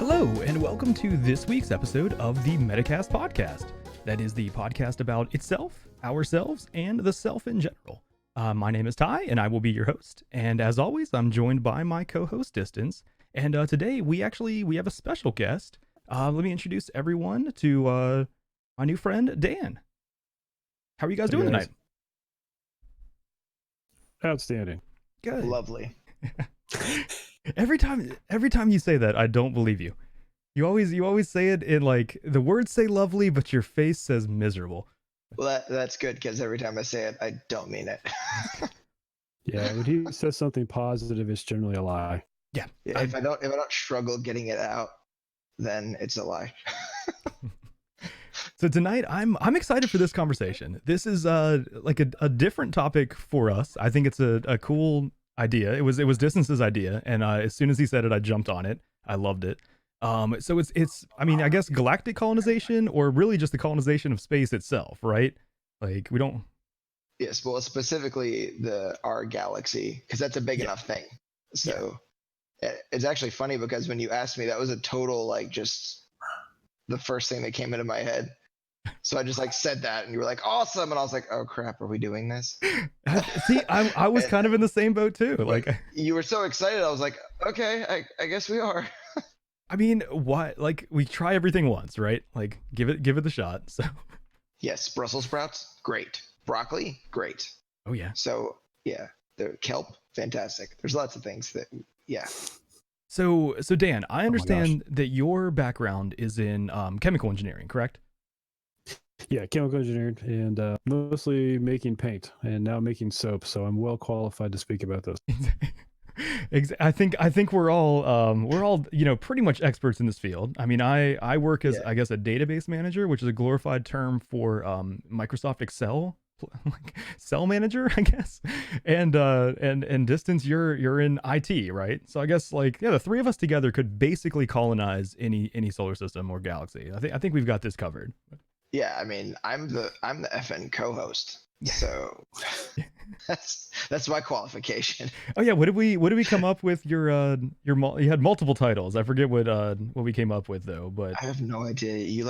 Hello, and welcome to this week's episode of the Metacast podcast. That is the podcast about itself, ourselves, and the self in general. My name is Ty, and I will be your host. And as always, I'm joined by my co-host Distance. And today we have a special guest. Let me introduce everyone to my new friend Dan. How are you guys doing tonight? Outstanding. Good. Lovely. Every time you say that, I don't believe you. You always say it in like the words say lovely, but your face says miserable. Well, that's good because every time I say it, I don't mean it. Yeah, when he says something positive, it's generally a lie. Yeah. If I don't struggle getting it out, then it's a lie. So tonight, I'm excited for this conversation. This is like a different topic for us. I think it's a cool idea. It was Distance's idea, and as soon as he said it, I jumped on it. I loved it. So it's I mean, I guess galactic colonization, or really just the colonization of space itself, right? Like we don't. Yes, well, specifically our galaxy, because that's a big enough thing. So it's actually funny because when you asked me, that was a total like just the first thing that came into my head. So I just like said that, and you were like, "Awesome!" And I was like, "Oh crap, are we doing this?" See, I was kind of in the same boat too. Like you were so excited, I was like, "Okay, I guess we are." I mean, what? Like we try everything once, right? Like give it the shot. So yes, Brussels sprouts, great. Broccoli, great. Oh yeah. So yeah, the kelp, fantastic. There's lots of things that So Dan, I understand that your background is in chemical engineering, correct? Yeah, chemical engineering and mostly making paint and now making soap. So I'm well qualified to speak about this. I think we're all pretty much experts in this field. I mean, I work as I guess a database manager, which is a glorified term for Microsoft Excel, like cell manager, I guess. And Distance, you're in IT, right? So I guess the three of us together could basically colonize any solar system or galaxy. I think we've got this covered. Yeah, I mean, I'm the FN co-host, so that's my qualification. Oh yeah, what did we come up with? You had multiple titles. I forget what we came up with though, but I have no idea. You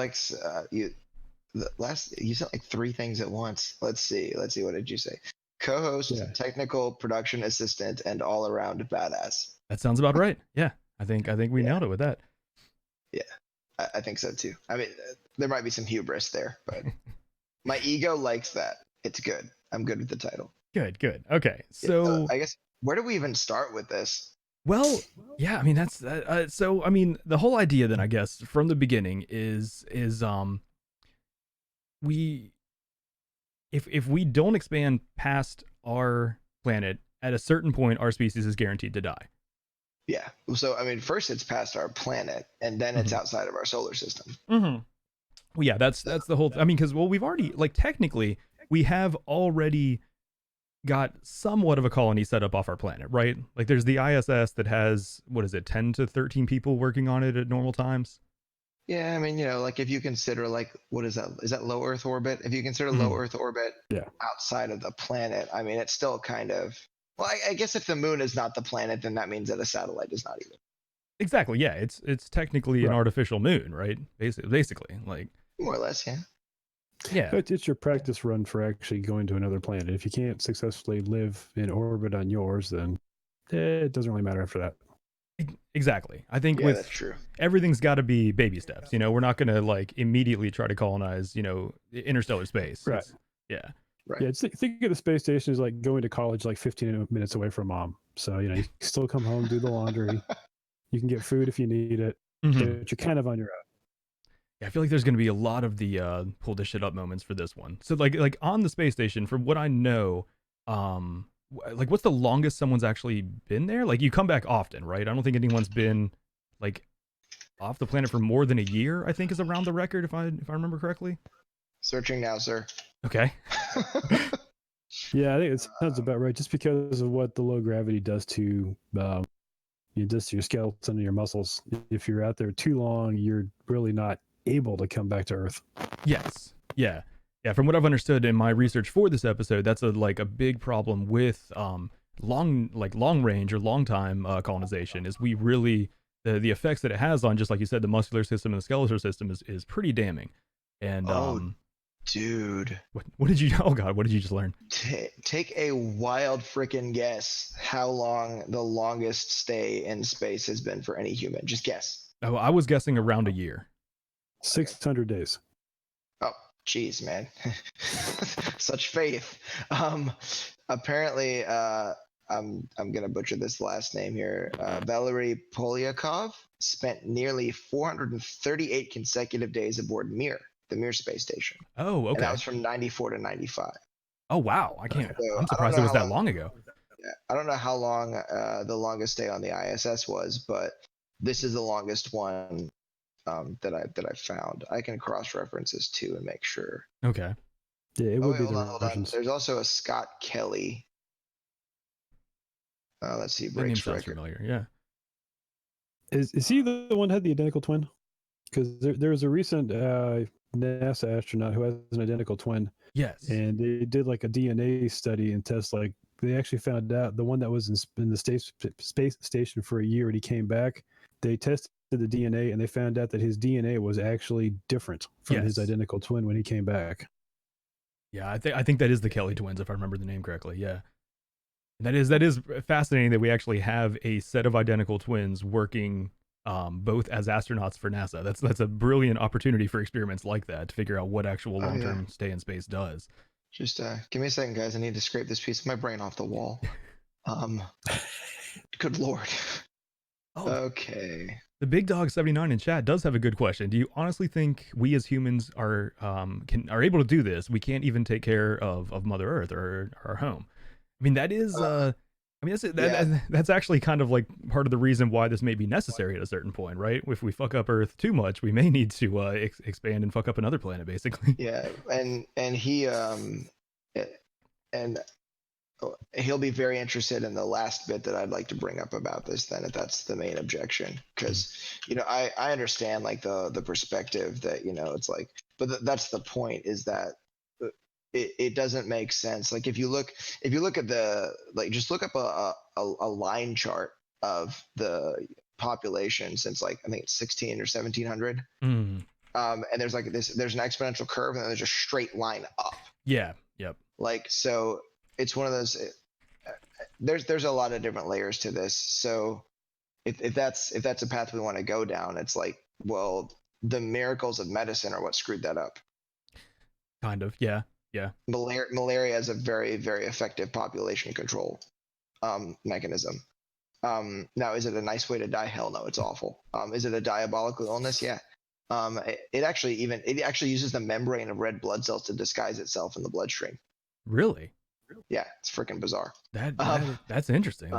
you said like three things at once. Let's see. What did you say? Co-host, technical production assistant, and all around badass. That sounds about right. Yeah, I think we nailed it with that. Yeah, I think so too. I mean, there might be some hubris there, but my ego likes that. It's good. I'm good with the title. Good. Okay, so I guess where do we even start with this? Well, yeah, I mean that's so. I mean, the whole idea then, I guess, from the beginning is if we don't expand past our planet at a certain point, our species is guaranteed to die. Yeah. So I mean, first it's past our planet, and then it's outside of our solar system. Mm-hmm. Well, yeah, that's the whole. I mean, because we've already technically we have already got somewhat of a colony set up off our planet, right? Like there's the ISS that has 10 to 13 people working on it at normal times. Yeah, I mean, like if you consider what is that? Is that low Earth orbit? If you consider low Earth orbit outside of the planet, I mean, it's still kind of. Well, I guess if the moon is not the planet, then that means that a satellite is not either. Exactly. Yeah, it's technically an artificial moon, right? Basically, like more or less, yeah. Yeah, it's your practice run for actually going to another planet. If you can't successfully live in orbit on yours, then it doesn't really matter after that. Exactly. I think that's true. Everything's got to be baby steps. We're not going to immediately try to colonize, interstellar space. Right. Right. Yeah, think of the space station as like going to college 15 minutes away from mom. So, you can still come home, do the laundry. You can get food if you need it, but you're kind of on your own. Yeah, I feel like there's going to be a lot of the pull this shit up moments for this one. So like on the space station, from what I know, what's the longest someone's actually been there? Like you come back often, right? I don't think anyone's been off the planet for more than a year, I think is around the record if I remember correctly. Searching now, sir. Okay. Yeah, I think it sounds about right. Just because of what the low gravity does to your skeleton and your muscles. If you're out there too long, you're really not able to come back to Earth. Yes. Yeah. From what I've understood in my research for this episode, that's a big problem with long range or long time colonization is we really the effects that it has on, just like you said, the muscular system and the skeletal system is pretty damning. And dude, what did you? Oh God, what did you just learn? Take a wild freaking guess how long the longest stay in space has been for any human. Just guess. Oh, I was guessing around a year. 600 days. Oh, geez, man. Such faith. Apparently, I'm gonna butcher this last name here. Valery Polyakov spent nearly 438 consecutive days aboard Mir, the Mir space station. Oh, okay. And that was from 94 to 95. Oh wow, I can't. So I'm surprised it was that long ago. Yeah, I don't know how long the longest stay on the ISS was, but this is the longest one that I found. I can cross reference this too and make sure. Okay. Yeah, it would be the hold on. There's also a Scott Kelly. Let's see. That name sounds familiar. Yeah. Is he the one that had the identical twin? Because there was a recent NASA astronaut who has an identical twin. Yes. And they did like a DNA study and test. Like they actually found out the one that was in the space station for a year and he came back. They tested the DNA and they found out that his DNA was actually different from his identical twin when he came back. Yeah, I think that is the Kelly twins, if I remember the name correctly. Yeah. That is fascinating that we actually have a set of identical twins working both as astronauts for NASA. That's a brilliant opportunity for experiments like that to figure out what actual long-term stay in space does. Just give me a second, guys. I need to scrape this piece of my brain off the wall. Good Lord. Oh, okay. The Big Dog 79 in chat does have a good question. Do you honestly think we as humans are able to do this? We can't even take care of Mother Earth or our home. I mean, that is that's actually kind of like part of the reason why this may be necessary at a certain point, right? If we fuck up Earth too much, we may need to expand and fuck up another planet, basically. Yeah, and he he'll be very interested in the last bit that I'd like to bring up about this. Then, if that's the main objection, because I understand like the perspective that it's like, but that's the point, is that it doesn't make sense. Like if you look at just look up a line chart of the population since like I think it's 16 or 1700. And there's like there's an exponential curve and then there's a straight line up. Yeah. Yep. Like, so it's one of those, there's a lot of different layers to this. So if that's a path we want to go down, it's like, well, the miracles of medicine are what screwed that up. Kind of. Yeah. Yeah. Malaria is a very, very effective population control mechanism. Now, is it a nice way to die? Hell no, it's awful. Is it a diabolical illness? Yeah. It actually uses the membrane of red blood cells to disguise itself in the bloodstream. Really? Yeah, it's freaking bizarre. That's interesting.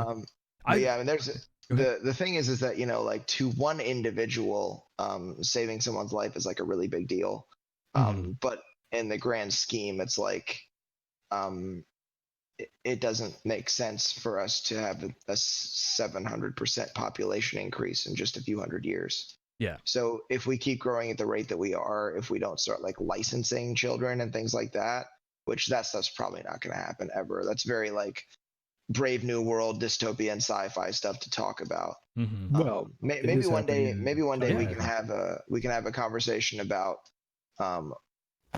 There's the thing is that like to one individual, saving someone's life is like a really big deal. But in the grand scheme, it's like it doesn't make sense for us to have a 700% population increase in just a few hundred years. Yeah. So if we keep growing at the rate that we are, if we don't start like licensing children and things like that, which that stuff's probably not going to happen ever. That's very like Brave New World dystopian sci-fi stuff to talk about. Well, maybe one day we can have a conversation about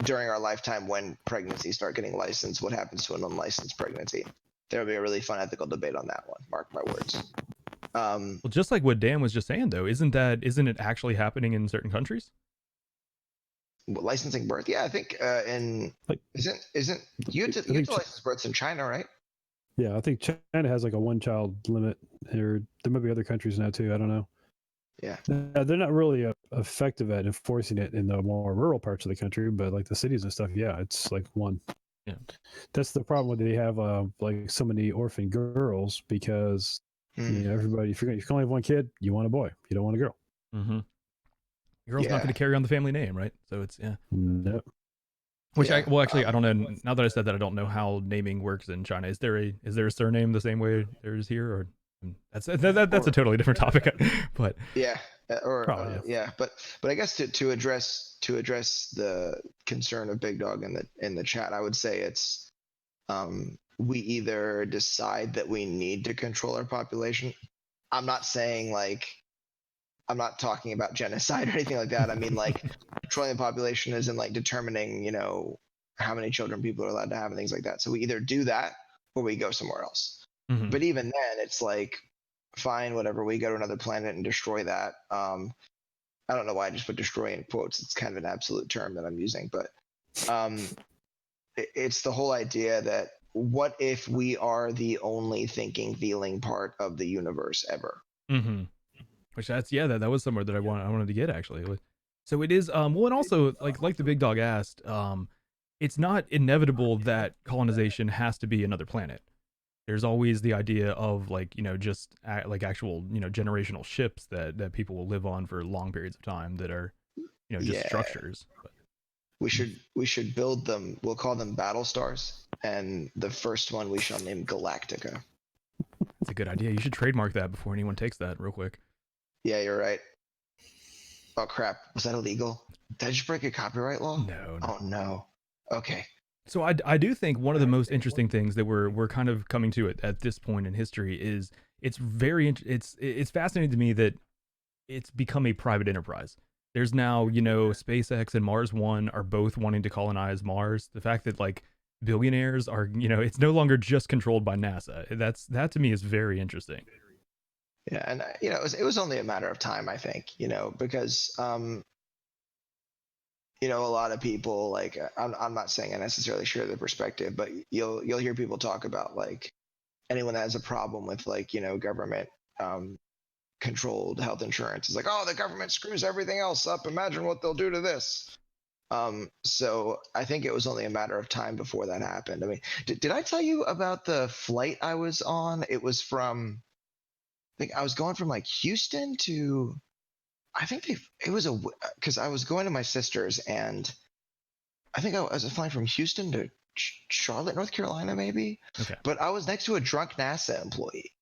during our lifetime when pregnancies start getting licensed, what happens to an unlicensed pregnancy. There'll be a really fun ethical debate on that one. Mark my words. Well, just like what Dan was just saying, though, isn't it actually happening in certain countries? Licensing birth, yeah, I think isn't you to license births in China, right? Yeah, I think China has like a one-child limit, or there might be other countries now too. I don't know. Yeah, they're not really effective at enforcing it in the more rural parts of the country, but like the cities and stuff, yeah, it's like one. Yeah, that's the problem when they have like so many orphan girls, because everybody, if you can only have one kid, you want a boy, you don't want a girl. Girl's not going to carry on the family name, right? So it's Nope. Which I don't know. Now that I said that, I don't know how naming works in China. Is there a surname the same way there is here, or that's a totally different topic. But but I guess to address the concern of Big Dog in the chat, I would say it's we either decide that we need to control our population. I'm not saying like I'm not talking about genocide or anything like that. I mean, like, controlling the population is in like determining, how many children people are allowed to have and things like that. So we either do that or we go somewhere else. Mhm. But even then, it's like, fine, whatever. We go to another planet and destroy that. I don't know why I just put destroy in quotes. It's kind of an absolute term that I'm using, but it's the whole idea that what if we are the only thinking, feeling part of the universe ever? Mhm. Which that was somewhere that I wanted to get actually. So it is well, and also like the big dog asked, it's not inevitable that colonization has to be another planet. There's always the idea of just like actual generational ships that people will live on for long periods of time that are just Yeah, structures. But, we should build them. We'll call them battle stars, and the first one we shall name Galactica. it's a good idea. You should trademark that before anyone takes that real quick. Yeah, you're right. Oh crap, was that illegal? Did I just break a copyright law? No. Oh no. Okay. So I do think one of the most interesting things that we're kind of coming to it at this point in history is it's fascinating to me that it's become a private enterprise. There's now, SpaceX and Mars One are both wanting to colonize Mars. The fact that billionaires are, it's no longer just controlled by NASA. That to me is very interesting. Yeah, and it was only a matter of time, I think, because a lot of people like I'm not saying I necessarily share the perspective, but you'll hear people talk about like anyone that has a problem with government controlled health insurance is like, oh, the government screws everything else up. Imagine what they'll do to this. So I think it was only a matter of time before that happened. I mean, did I tell you about the flight I was on? It was from, I think I was going from like Houston to, I think it was because I was going to my sister's, and I think I was flying from Houston to Charlotte, North Carolina, maybe. Okay. But I was next to a drunk NASA employee.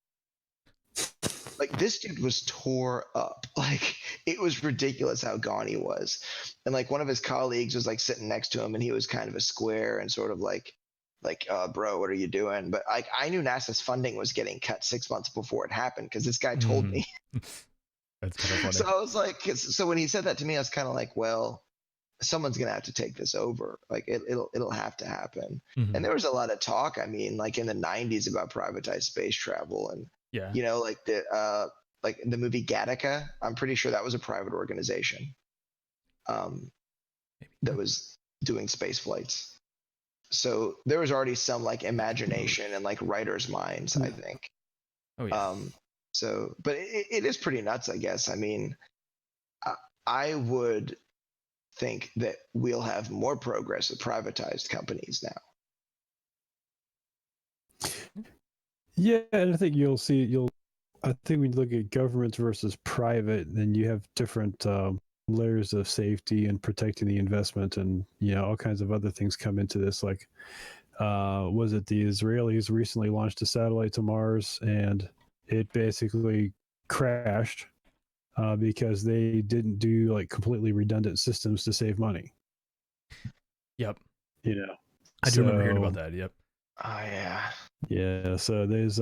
Like, this dude was tore up. Like, it was ridiculous how gone he was. And like one of his colleagues was like sitting next to him, and he was kind of a square and sort of like, bro, what are you doing? But like, I knew NASA's funding was getting cut 6 months before it happened because this guy told me. That's kind of funny. So I was like, so when he said that to me, I was kind of like, well, someone's gonna have to take this over. Like, it'll have to happen. Mhm. And there was a lot of talk. I mean, like in the '90s about privatized space travel, and Yeah. like the movie Gattaca. I'm pretty sure that was a private organization that was doing space flights. So there was already some like imagination and like writers' minds, I think. Oh yeah. But it is pretty nuts, I guess. I mean, I would think that we'll have more progress with privatized companies now. Yeah, and I think I think when you look at governments versus private, then you have different layers of safety and protecting the investment, and all kinds of other things come into this. Like, was it the Israelis recently launched a satellite to Mars, and it basically crashed because they didn't do like completely redundant systems to save money. Yep. I do remember hearing about that. Yep. Oh yeah. Yeah, so there's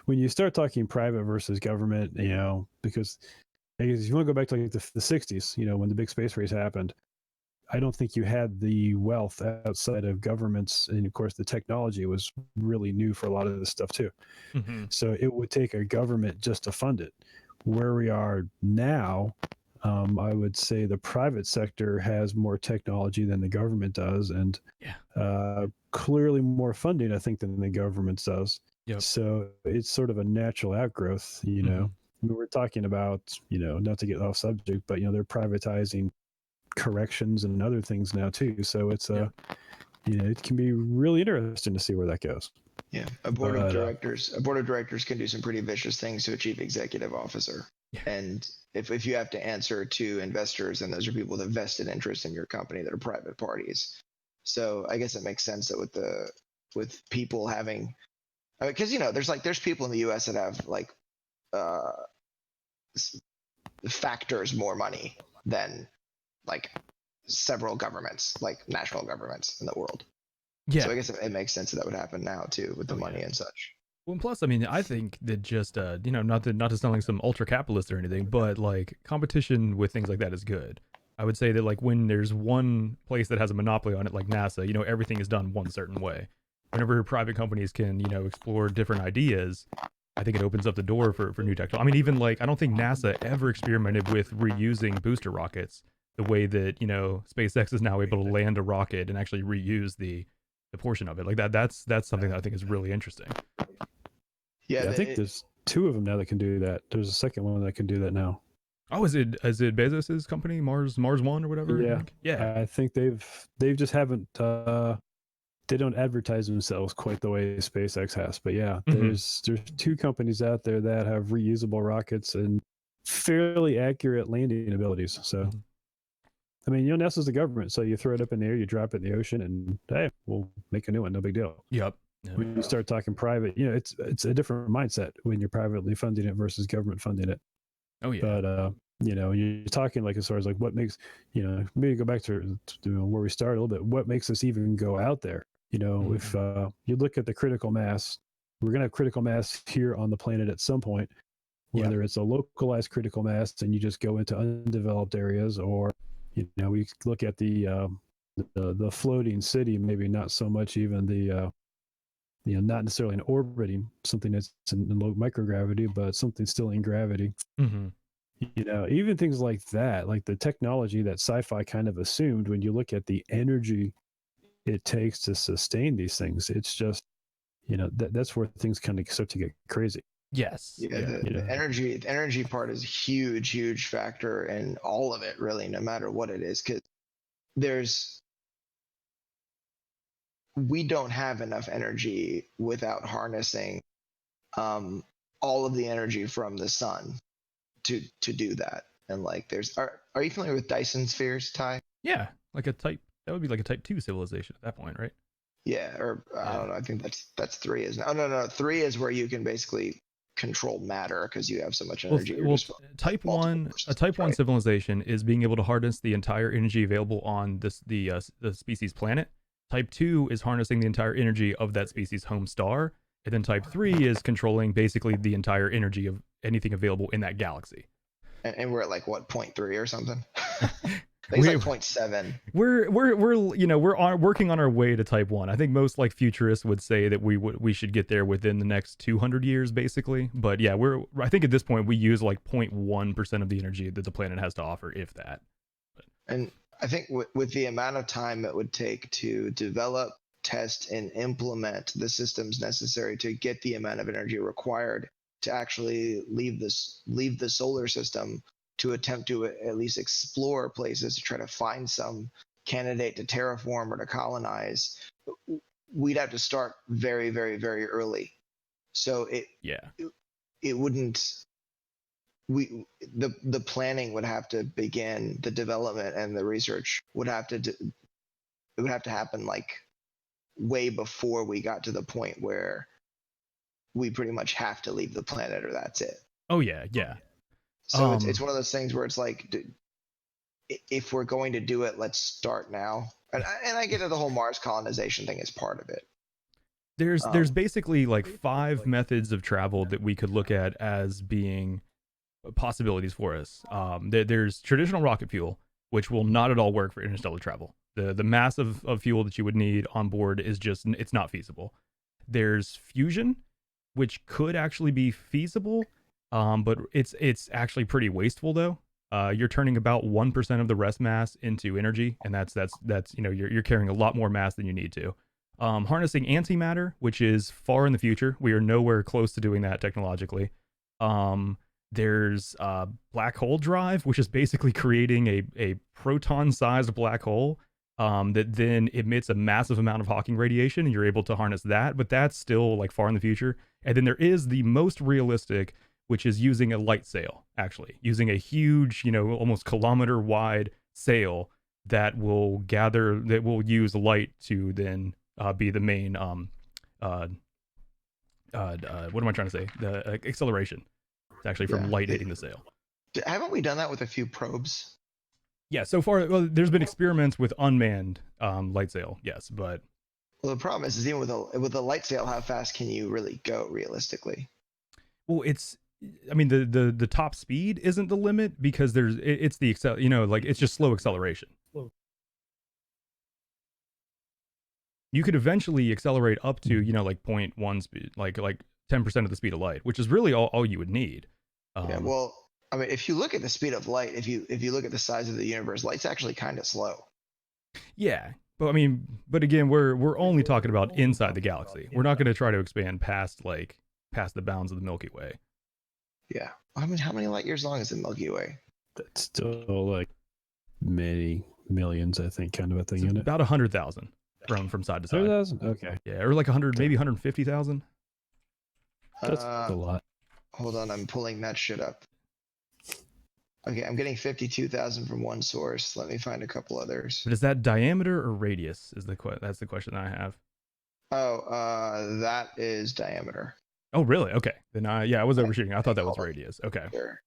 when you start talking private versus government, because if you want to go back to like the 60s, when the big space race happened, I don't think you had the wealth outside of governments, and of course the technology was really new for a lot of this stuff too. Mm-hmm. So it would take a government just to fund it. Where we are now, I would say the private sector has more technology than the government does, and clearly more funding, I think, than the government does. Yep. So it's sort of a natural outgrowth, Mm-hmm. I mean, we're talking about, not to get off subject, but, they're privatizing corrections and other things now too. So it's it can be really interesting to see where that goes. Yeah, a board of directors can do some pretty vicious things to a chief executive officer. Yeah. And if you have to answer to investors, then those are people with a vested interest in your company that are private parties. So I guess it makes sense that with people having, because there's people in the U.S. that have like factors more money than like several governments, like national governments in the world. Yeah. So I guess it makes sense that would happen now too, with the money and such. Well, and plus, I mean, I think that just not to sound like some ultra capitalist or anything, but like competition with things like that is good. I would say that like when there's one place that has a monopoly on it, like NASA, everything is done one certain way. Whenever private companies can, explore different ideas, I think it opens up the door for new technology. I mean, even like I don't think NASA ever experimented with reusing booster rockets the way that SpaceX is now able to land a rocket and actually reuse the portion of it. Like that's something that I think is really interesting. Yeah, I think there's two of them now that can do that. There's a second one that can do that now. Oh, is it Bezos's company, Mars One or whatever? Yeah, Yeah. I think they've just haven't they don't advertise themselves quite the way SpaceX has. But yeah, there's two companies out there that have reusable rockets and fairly accurate landing abilities. So, I mean, NASA's the government, so you throw it up in the air, you drop it in the ocean, and hey, we'll make a new one. No big deal. Yep. When you start talking private, it's a different mindset when you're privately funding it versus government funding it. Oh yeah. But you're talking like as far as like what makes maybe go back to where we started a little bit. What makes us even go out there? If you look at the critical mass, we're gonna have critical mass here on the planet at some point. Whether it's a localized critical mass and you just go into undeveloped areas, or we look at the floating city, maybe not so much even the not necessarily in orbiting something that's in low microgravity, but something still in gravity. Even things like that, like the technology that sci-fi kind of assumed, when you look at the energy it takes to sustain these things, it's just that's where things kind of start to get crazy. Yes. Yeah, the energy part is a huge factor in all of it, really, no matter what it is, because we don't have enough energy without harnessing all of the energy from the sun to do that. And like are you familiar with Dyson spheres, Ty? Yeah, that would be like a type 2 civilization at that point, right? Yeah, or I don't know, I think that's 3 is no, 3 is where you can basically control matter because you have so much energy. Well, type 1 civilization is being able to harness the entire energy available on the species planet. Type 2 is harnessing the entire energy of that species' home star. And then type 3 is controlling basically the entire energy of anything available in that galaxy. And we're at like what, 0.3 or something? I think it's like 0.7. We're working on our way to type 1. I think most like futurists would say that we should get there within the next 200 years basically. But yeah, I think at this point we use like 0.1% of the energy that the planet has to offer, if that. And I think with the amount of time it would take to develop, test, and implement the systems necessary to get the amount of energy required to actually leave the solar system to attempt to at least explore places to try to find some candidate to terraform or to colonize, we'd have to start very, very, very early. So it wouldn't. The planning would have to begin, the development and the research would have to happen like way before we got to the point where we pretty much have to leave the planet or that's it. Oh yeah. So it's one of those things where it's like, if we're going to do it, let's start now. And I get that the whole Mars colonization thing is part of it. There's basically like 5 methods of travel that we could look at as being possibilities for us. There's traditional rocket fuel, which will not at all work for interstellar travel. The mass of fuel that you would need on board is just, it's not feasible. There's fusion, which could actually be feasible, but it's actually pretty wasteful though. You're turning about 1% of the rest mass into energy, and that's you're carrying a lot more mass than you need to. Harnessing antimatter, which is far in the future. We are nowhere close to doing that technologically. There's black hole drive, which is basically creating a proton-sized black hole that then emits a massive amount of Hawking radiation, and you're able to harness that, but that's still like far in the future. And then there is the most realistic, which is using a light sail, actually using a huge, almost kilometer wide sail that will use light to then be the main what am I trying to say? The acceleration. It's actually from light hitting the sail. Haven't we done that with a few probes? Yeah, so far, there's been experiments with unmanned light sail, yes, but Well, the problem is even with a light sail, how fast can you really go realistically? Well, I mean, the top speed isn't the limit because it's the like it's just slow acceleration. You could eventually accelerate up to like 0.1 speed, like 10% of the speed of light, which is really all you would need. Yeah. Well, I mean, if you look at the speed of light, if you look at the size of the universe, light's actually kind of slow. Yeah, but I mean, but again, we're only talking about inside the galaxy. We're not going to try to expand past the bounds of the Milky Way. Yeah. I mean, how many light years long is the Milky Way? That's still like many millions, I think, kind of a thing. It's in about 100,000 from side to side. 100,000? Okay. Yeah, or like 100, maybe 150,000. That's a lot. Hold on, I'm pulling that shit up. Okay, I'm getting 52,000 from one source. Let me find a couple others. But is that diameter or radius? That's the question I have. Oh, that is diameter. Oh, really? Okay. Then I was overshooting. I thought that was radius. Okay. Sure.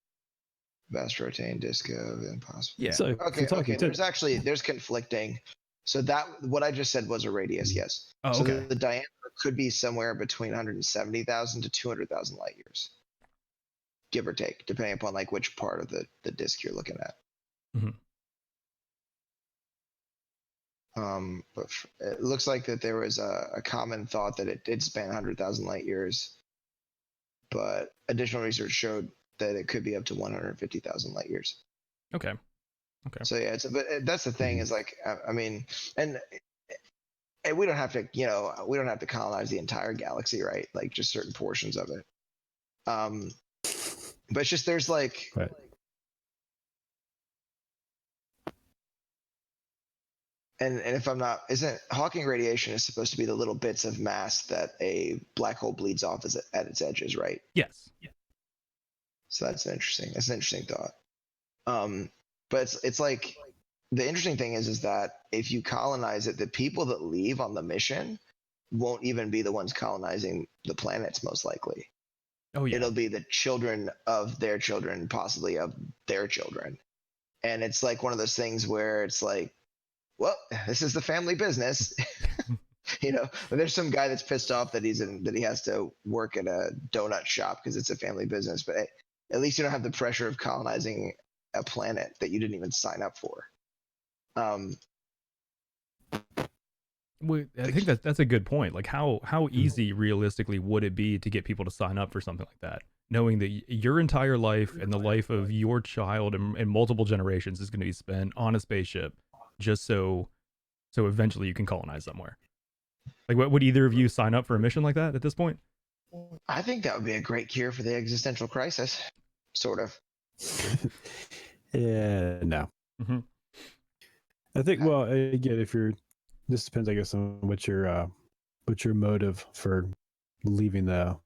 Vast rotating disk of impossible. Yeah. So Okay. There's conflicting. So what I just said was a radius, yes. Oh, so okay. The diameter could be somewhere between 170,000 to 200,000 light years, give or take, depending upon like which part of the disk you're looking at. Mm-hmm. But it looks like that there was a common thought that it did span 100,000 light years, but additional research showed that it could be up to 150,000 light years. Okay. So yeah, but that's the thing is like, I mean, and we don't have to, we don't have to colonize the entire galaxy, right? Like just certain portions of it. But it's just there's like. Right. And if I'm not, isn't Hawking radiation is supposed to be the little bits of mass that a black hole bleeds off at its edges, right? Yes. Yeah. So that's an interesting thought. But it's like the interesting thing is that if you colonize it, the people that leave on the mission won't even be the ones colonizing the planets, most likely. Oh yeah. It'll be the children of their children, possibly of their children. And it's like one of those things where it's like, well, this is the family business. There's some guy that's pissed off that he has to work at a donut shop because it's a family business, but at least you don't have the pressure of colonizing a planet that you didn't even sign up for. Well, I think that's a good point. Like how easy realistically would it be to get people to sign up for something like that, knowing that your entire life and the life of your child and multiple generations is going to be spent on a spaceship just so eventually you can colonize somewhere. Like, what would either of you sign up for a mission like that at this point? I think that would be a great cure for the existential crisis, sort of. Yeah, no. Mm-hmm. I think, well, again, this depends, I guess, on what's your motive for leaving the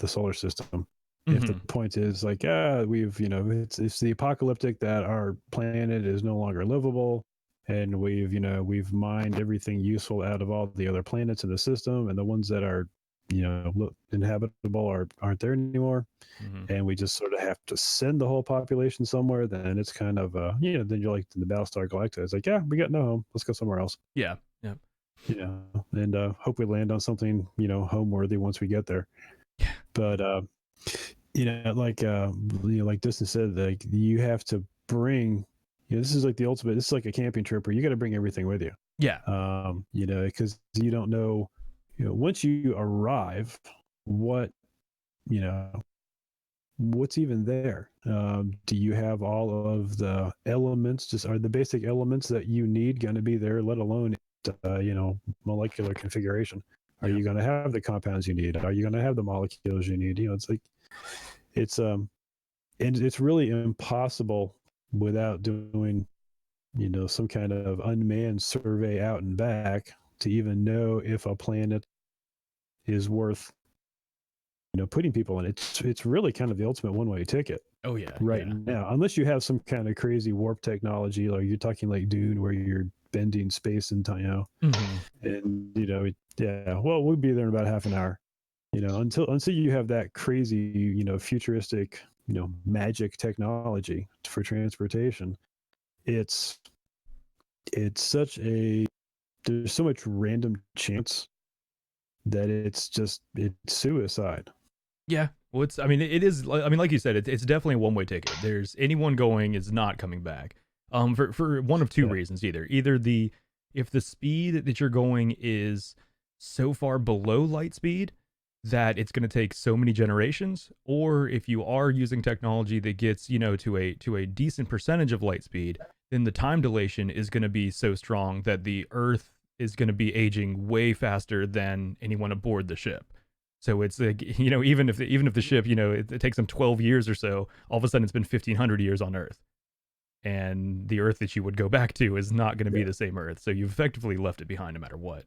solar system. Mm-hmm. If the point is like, we've, it's the apocalyptic that our planet is no longer livable, and we've mined everything useful out of all the other planets in the system, and the ones that are, inhabitable aren't there anymore, mm-hmm. and we just sort of have to send the whole population somewhere. Then it's kind of, then you're like the Battlestar Galactica. It's like, we got no home. Let's go somewhere else. Yeah. And hope we land on something, home-worthy once we get there. Yeah. But like Dustin said, like you have to bring. This is like the ultimate. This is like a camping trip where you got to bring everything with you. Yeah. Because you don't know. Once you arrive, what's even there? Do you have all of the elements? Just are the basic elements that you need going to be there? Let alone, molecular configuration. Are you going to have the compounds you need? Are you going to have the molecules you need? It's like, and it's really impossible without doing, some kind of unmanned survey out and back to even know if a planet is worth, putting people in. It's really kind of the ultimate one-way ticket. Oh yeah. Right now, unless you have some kind of crazy warp technology, like you're talking like Dune, where you're bending space and time, mm-hmm. and well, we'll be there in about half an hour. Until you have that crazy, futuristic, magic technology for transportation, it's such a, there's so much random chance that it's suicide. Yeah. Well, I mean, it is. I mean, like you said, it's definitely a one-way ticket. There's anyone going is not coming back. For one of two Yeah. reasons. Either if the speed that you're going is so far below light speed that it's going to take so many generations, or if you are using technology that gets to a decent percentage of light speed, then the time dilation is going to be so strong that the Earth is going to be aging way faster than anyone aboard the ship. So it's like, even if the ship, it takes them 12 years or so, all of a sudden it's been 1,500 years on Earth, and the Earth that you would go back to is not going to be the same Earth. So you've effectively left it behind no matter what.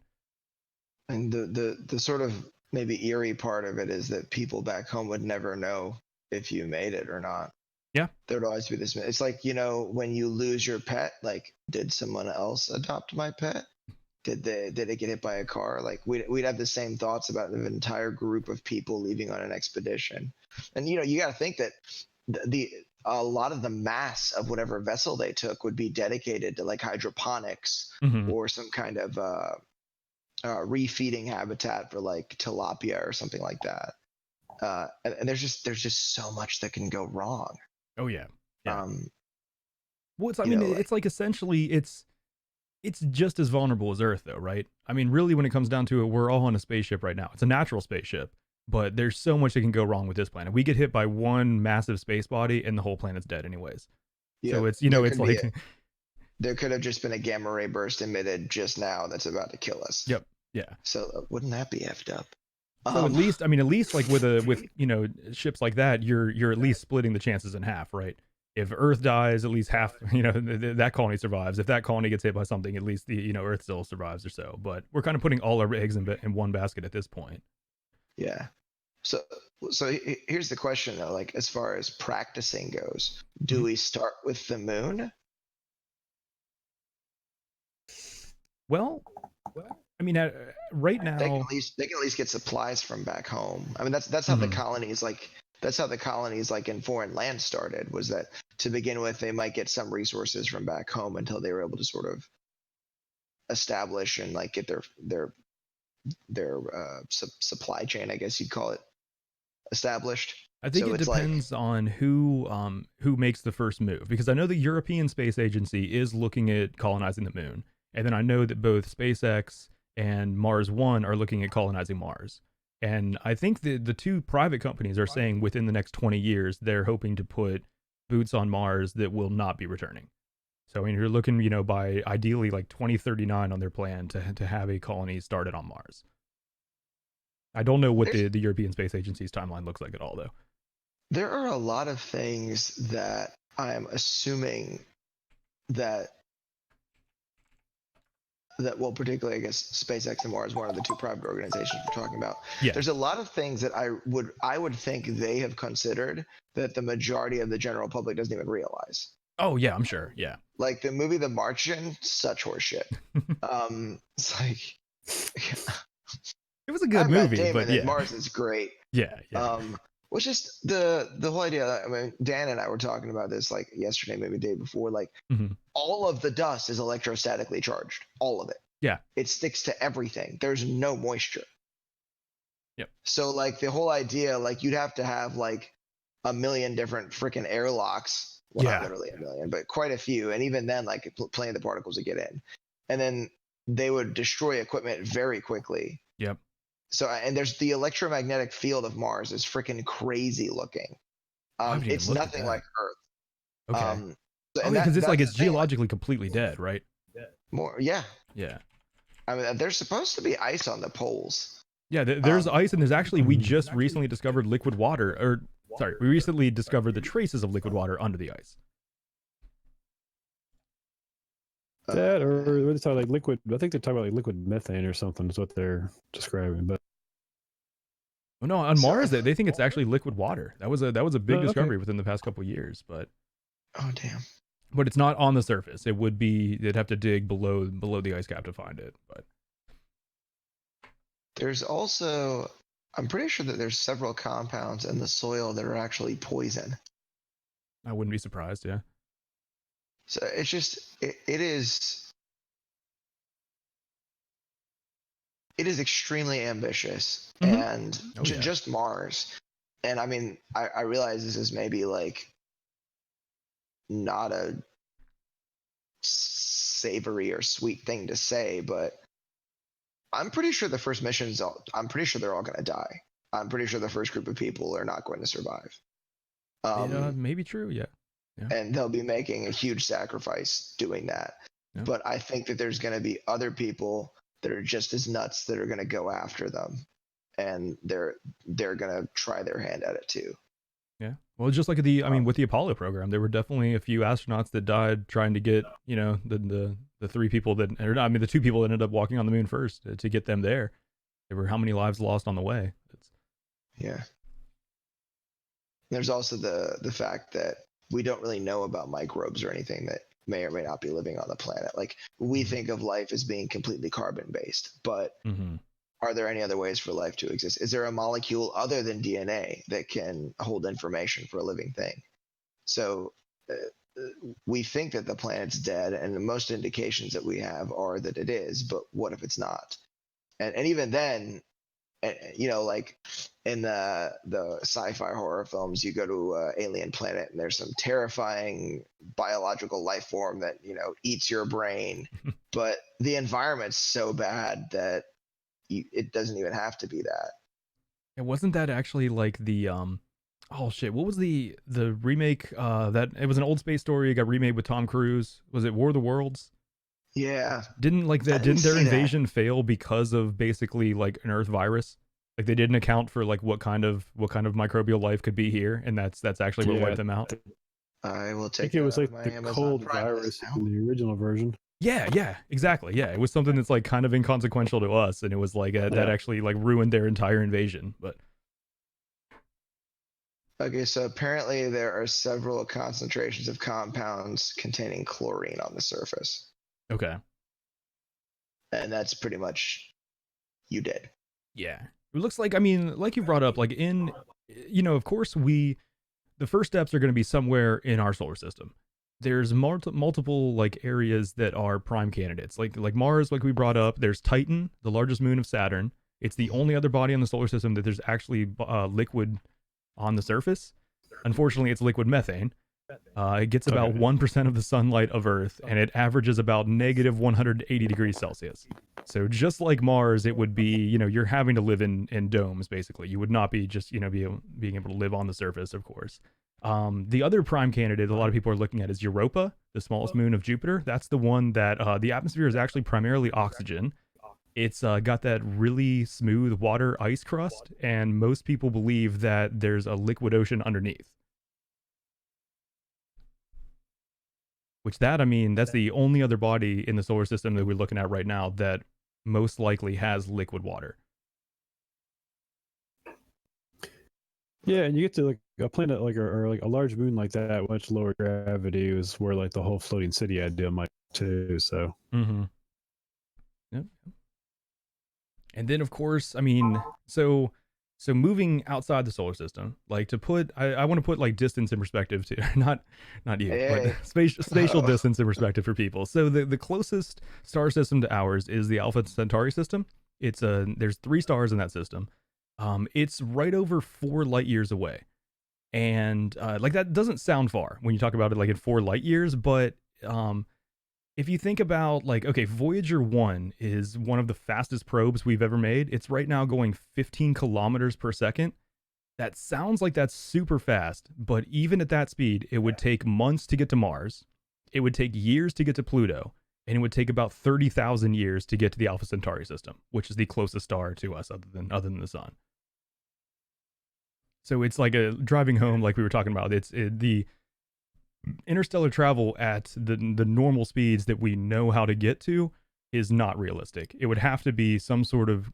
And the sort of maybe eerie part of it is that people back home would never know if you made it or not. Yeah. There would always be this. It's like, when you lose your pet, like, did someone else adopt my pet? Did it get hit by a car? Like, we'd have the same thoughts about an entire group of people leaving on an expedition. And you got to think that a lot of the mass of whatever vessel they took would be dedicated to like hydroponics or some kind of refeeding habitat for like tilapia or something like that. And there's just so much that can go wrong. Oh yeah. Yeah. Well, Like, it's like essentially it's just as vulnerable as Earth, though, right? I mean, really, when it comes down to it, we're all on a spaceship right now. It's a natural spaceship, but there's so much that can go wrong with this planet. We get hit by one massive space body, and the whole planet's dead, anyways. yeah, So it's it's like there could have just been a gamma ray burst emitted just now that's about to kill us. Yep. Yeah. So wouldn't that be effed up? So at least like with ships like that, you're at least splitting the chances in half, right? If Earth dies, at least half, that colony survives. If that colony gets hit by something, at least the Earth still survives or so. But we're kind of putting all our eggs in one basket at this point. Yeah. So here's the question though, like as far as practicing goes, do we start with the moon? Well, I mean, right now they can at least get supplies from back home. I mean, that's how the colonies like in foreign lands started, was that to begin with they might get some resources from back home until they were able to sort of establish and like get their supply chain, I guess you'd call it, established. I think it depends on who makes the first move, because I know the European Space Agency is looking at colonizing the moon, and then I know that both SpaceX and Mars One are looking at colonizing Mars. And I think the two private companies are saying within the next 20 years they're hoping to put boots on Mars that will not be returning. So I mean, you're looking, by ideally like 2039 on their plan to have a colony started on Mars. I don't know what the European Space Agency's timeline looks like at all, though. There are a lot of things that I'm assuming that well, particularly I guess SpaceX and Mars, one of the two private organizations we're talking about. Yeah. There's a lot of things that I would think they have considered that the majority of the general public doesn't even realize. Oh yeah, I'm sure. Yeah. Like the movie The Martian, such horseshit. It's like it was a good movie, but yeah, Mars is great. Yeah. Was just the whole idea. I mean, Dan and I were talking about this like yesterday, maybe the day before. Like all of the dust is electrostatically charged, all of it. Yeah, it sticks to everything. There's no moisture. Yep. So like the whole idea, like you'd have to have like a million different freaking airlocks. Well, not literally a million, but quite a few. And even then, like plenty of the particles would get in, and then they would destroy equipment very quickly. Yep. So, and there's the electromagnetic field of Mars is freaking crazy looking. It's nothing like Earth. Okay. Because it's like it's geologically completely dead, right? Yeah. I mean, there's supposed to be ice on the poles. Yeah, there's ice, and there's actually, we just recently discovered liquid water, we recently discovered the traces of liquid water under the ice. That, or what they talk like liquid? I think they're talking about like liquid methane or something. Is what they're describing. But no, on Mars they think it's actually liquid water. That was a big discovery within the past couple of years. But oh damn! But it's not on the surface. They'd have to dig below the ice cap to find it. But there's also, I'm pretty sure that there's several compounds in the soil that are actually poison. I wouldn't be surprised. Yeah. So it's just, it is, it is extremely ambitious, Mhm. and Oh yeah. just Mars. And I mean, I realize this is maybe like not a savory or sweet thing to say, but I'm pretty sure the first missions, I'm pretty sure they're all going to die. I'm pretty sure the first group of people are not going to survive. It Um, may be true. Yeah. Yeah. and they'll be making a huge sacrifice doing that. Yeah. But I think that there's going to be other people that are just as nuts that are going to go after them, and they're going to try their hand at it too. Yeah. Well, just like I mean, with the Apollo program, there were definitely a few astronauts that died trying to get, the three people that, or not, I mean, the two people that ended up walking on the moon first to get them there. There were how many lives lost on the way? Yeah. There's also the fact that we don't really know about microbes or anything that may or may not be living on the planet. Like we think of life as being completely carbon based, but Mm-hmm. are there any other ways for life to exist? Is there a molecule other than DNA that can hold information for a living thing? So we think that the planet's dead, and most indications that we have are that it is. But what if it's not? And even then, like in the sci-fi horror films, you go to alien planet and there's some terrifying biological life form that eats your brain, but the environment's so bad that it doesn't even have to be that. And wasn't that actually like the oh shit, what was the remake that it was an old space story, it got remade with Tom Cruise. Was it War of the Worlds? Yeah, Didn't like I that didn't didn't their see that. invasion fail because of basically like an Earth virus? Like they didn't account for like what kind of microbial life could be here, and that's actually what wiped them out. I will I take think it that was out like of my the Amazon cold Prime list virus now. in the original version. Yeah, exactly. Yeah, it was something that's like kind of inconsequential to us, and it was like that actually like ruined their entire invasion. But Okay, so apparently there are several concentrations of compounds containing chlorine on the surface, okay, and that's pretty much you did. yeah, it looks like, I mean, like you brought up, like of course the first steps are going to be somewhere in our solar system. There's multiple like areas that are prime candidates, like Mars, like we brought up. There's Titan, the largest moon of Saturn. It's the only other body in the solar system that there's actually liquid on the surface. Unfortunately, it's liquid methane. It gets about Okay. 1% of the sunlight of Earth, and it averages about negative 180 degrees Celsius. So just like Mars, it would be, you're having to live in domes, basically. You would not be just, being able to live on the surface, of course. The other prime candidate a lot of people are looking at is Europa, the smallest moon of Jupiter. That's the one that the atmosphere is actually primarily oxygen. It's got that really smooth water ice crust, and most people believe that there's a liquid ocean underneath. Which I mean, that's the only other body in the solar system that we're looking at right now that most likely has liquid water. Yeah, and you get to like a planet like or like a large moon like that, much lower gravity is where like the whole floating city idea might too. So Mm-hmm. Yep. And then, of course, I mean, so moving outside the solar system, like to put, I want to put like distance in perspective too, not you, but Hey. spatial distance in perspective for people. So the closest star system to ours is the Alpha Centauri system. It's there's 3 stars in that system. It's right over 4 light years away, and like that doesn't sound far when you talk about it like in 4 light years, but if you think about like, okay, Voyager 1 is one of the fastest probes we've ever made. It's right now going 15 kilometers per second. That sounds like that's super fast, but even at that speed, it would take months to get to Mars. It would take years to get to Pluto, and it would take about 30,000 years to get to the Alpha Centauri system, which is the closest star to us other than the sun. So it's like a driving home, like we were talking about. The interstellar travel at the normal speeds that we know how to get to is not realistic. It would have to be some sort of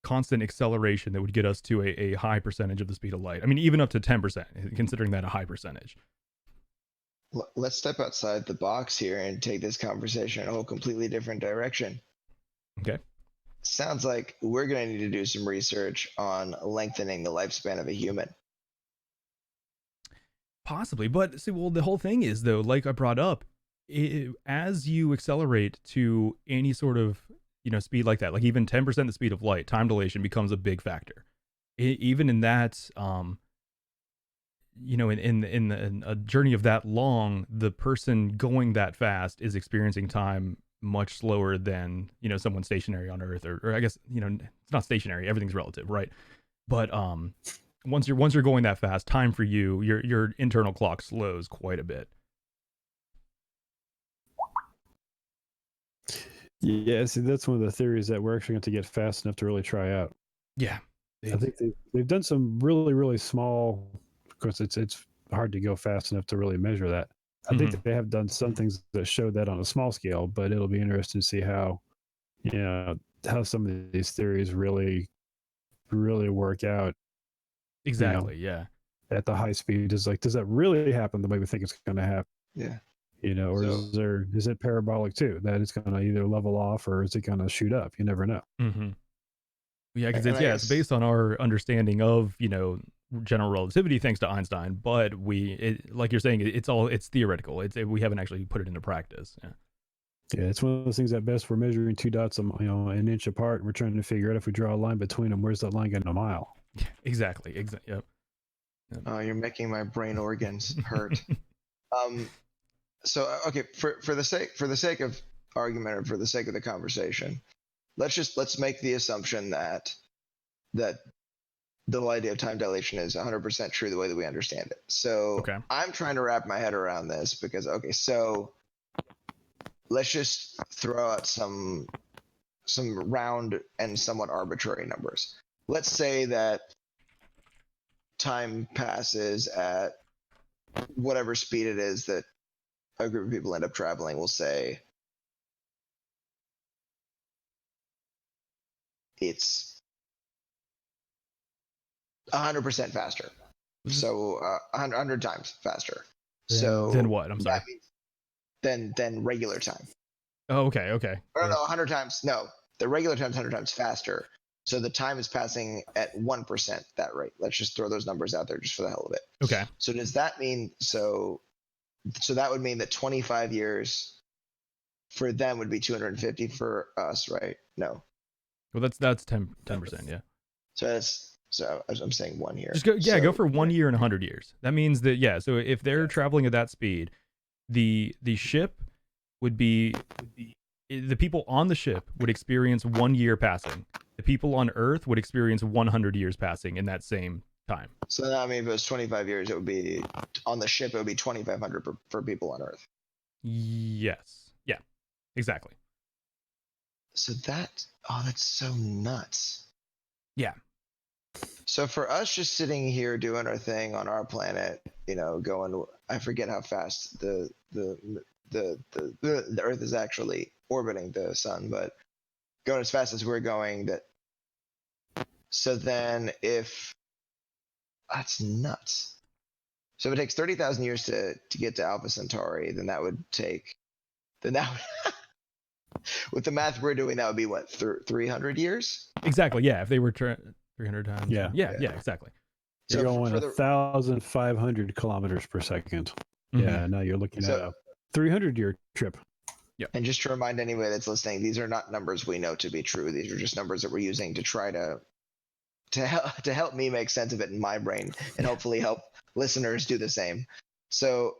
constant acceleration that would get us to a high percentage of the speed of light. I mean, even up to 10%, considering that a high percentage. Let's step outside the box here and take this conversation in a whole completely different direction. Okay. Sounds like we're going to need to do some research on lengthening the lifespan of a human. Possibly, but see, well, the whole thing is though, like I brought up, as you accelerate to any sort of speed like that, like even 10% the speed of light, time dilation becomes a big factor. Even in that, in a journey of that long, the person going that fast is experiencing time much slower than someone stationary on Earth, or I guess it's not stationary. Everything's relative, right? But once you're going that fast, time for you, your internal clock slows quite a bit. Yeah, see, that's one of the theories that we're actually going to get fast enough to really try out. Yeah, I think they've done some really, really small. Of course, it's hard to go fast enough to really measure that. I think they have done some things that show that on a small scale, but it'll be interesting to see how how some of these theories really work out. Exactly. Yeah. At the high speed, is like, does that really happen the way we think it's going to happen? Yeah. Or is it parabolic too? That it's going to either level off or is it going to shoot up? You never know. Mm-hmm. Yeah, because it's based on our understanding of general relativity, thanks to Einstein. But like you're saying, it's theoretical. We haven't actually put it into practice. Yeah. Yeah, it's one of those things. At best, we're measuring two dots, an inch apart, and we're trying to figure out if we draw a line between them, where's that line going a mile? Exactly. Yep. Oh, you're making my brain organs hurt. So okay, for the sake of argument, or for the sake of the conversation, let's make the assumption that the whole idea of time dilation is 100% true the way that we understand it. So okay. I'm trying to wrap my head around this because so let's just throw out some round and somewhat arbitrary numbers. Let's say that time passes at whatever speed it is that a group of people end up traveling. We'll say it's 100% faster. So 100 times faster. Then what? I'm sorry. Than regular time. Oh, okay. Or no, 100 times. No, the regular time's 100 times faster. So the time is passing at 1% that rate. Let's just throw those numbers out there just for the hell of it. Okay. So does that mean so that would mean that 25 years for them would be 250 for us, right? No. Well, that's 10%, yeah. So I'm saying 1 year. Just go for 1 year and 100 years. That means that so if they're traveling at that speed, the ship would be the people on the ship would experience 1 year passing. The people on Earth would experience 100 years passing in that same time. So I mean, if it was 25 years, it would be on the ship. It would be 2,500 for people on Earth. Yes. Yeah. Exactly. So that's so nuts. Yeah. So for us just sitting here doing our thing on our planet, going, I forget how fast the Earth is actually orbiting the sun, but going as fast as we're going, so then if that's nuts. So if it takes 30,000 years to get to Alpha Centauri, then that would with the math we're doing, that would be what, 300 years? Exactly. Yeah. If they were 300 times. Yeah. Yeah. Exactly. You're going 1,500 kilometers per second. Mm-hmm. Yeah. Now you're looking at a 300-year trip. Yeah. And just to remind anybody that's listening, these are not numbers we know to be true. These are just numbers that we're using to try to help me make sense of it in my brain, and hopefully help listeners do the same. So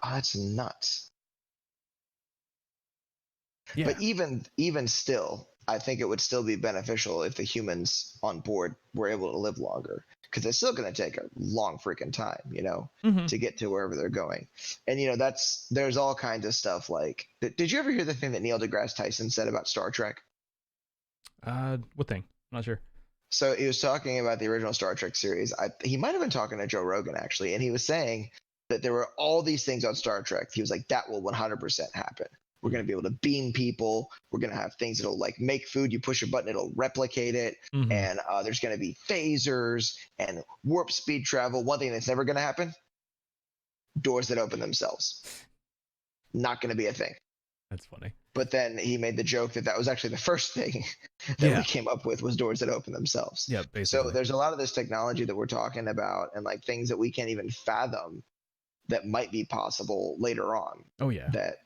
that's nuts. Yeah. But even still, I think it would still be beneficial if the humans on board were able to live longer, because it's still going to take a long freaking time, to get to wherever they're going. And there's all kinds of stuff like. Did you ever hear the thing that Neil deGrasse Tyson said about Star Trek? What thing? I'm not sure. So he was talking about the original Star Trek series. He might have been talking to Joe Rogan, actually, and he was saying that there were all these things on Star Trek. He was like, that will 100% happen. We're going to be able to beam people. We're going to have things that'll like make food. You push a button, it'll replicate it. Mm-hmm. And there's going to be phasers and warp speed travel. One thing that's never going to happen, doors that open themselves. Not going to be a thing. That's funny. But then he made the joke that was actually the first thing that we came up with, was doors that open themselves. Yeah, basically. So there's a lot of this technology that we're talking about, and like things that we can't even fathom that might be possible later on. Oh yeah. That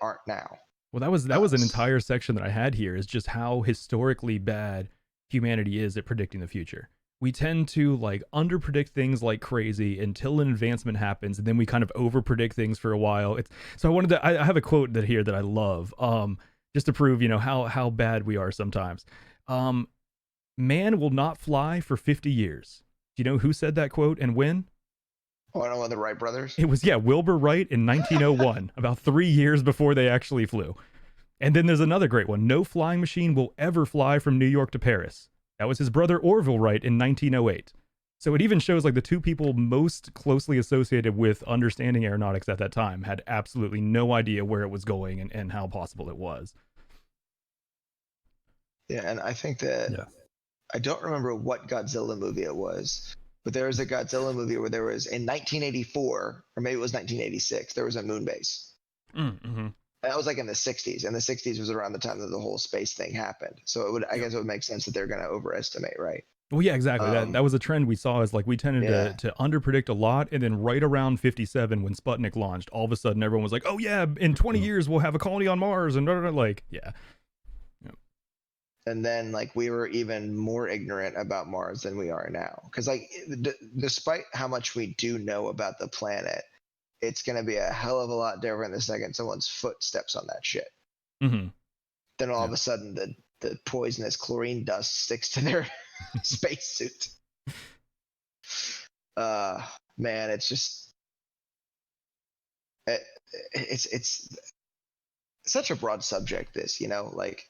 aren't now. Well, that was an entire section that I had here, is just how historically bad humanity is at predicting the future. We tend to like underpredict things like crazy until an advancement happens, and then we kind of overpredict things for a while. It's so I wanted to. I have a quote that here that I love, just to prove how bad we are sometimes. Um, Man will not fly for 50 years. Do you know who said that quote and when? Oh, I don't know, the Wright brothers. It was, yeah, Wilbur Wright in 1901, about 3 years before they actually flew. And then there's another great one. No flying machine will ever fly from New York to Paris. That was his brother Orville Wright in 1908. So it even shows like the two people most closely associated with understanding aeronautics at that time had absolutely no idea where it was going and how possible it was. Yeah, and I think that I don't remember what Godzilla movie it was, but there was a Godzilla movie where there was in 1984, or maybe it was 1986, there was a moon base. Mm-hmm. And that was like in the 60s, and the 60s was around the time that the whole space thing happened. So it would, I guess, it would make sense that they're going to overestimate, right? Well, yeah, exactly. That was a trend we saw. Is like we tended to underpredict a lot, and then right around 57, when Sputnik launched, all of a sudden everyone was like, "Oh yeah, in 20 years we'll have a colony on Mars," and like, yeah. And then like we were even more ignorant about Mars than we are now, because like despite how much we do know about the planet, it's going to be a hell of a lot different the second someone's foot steps on that shit. Mm-hmm. Then all of a sudden the poisonous chlorine dust sticks to their spacesuit. Man, it's just it's such a broad subject. This, like.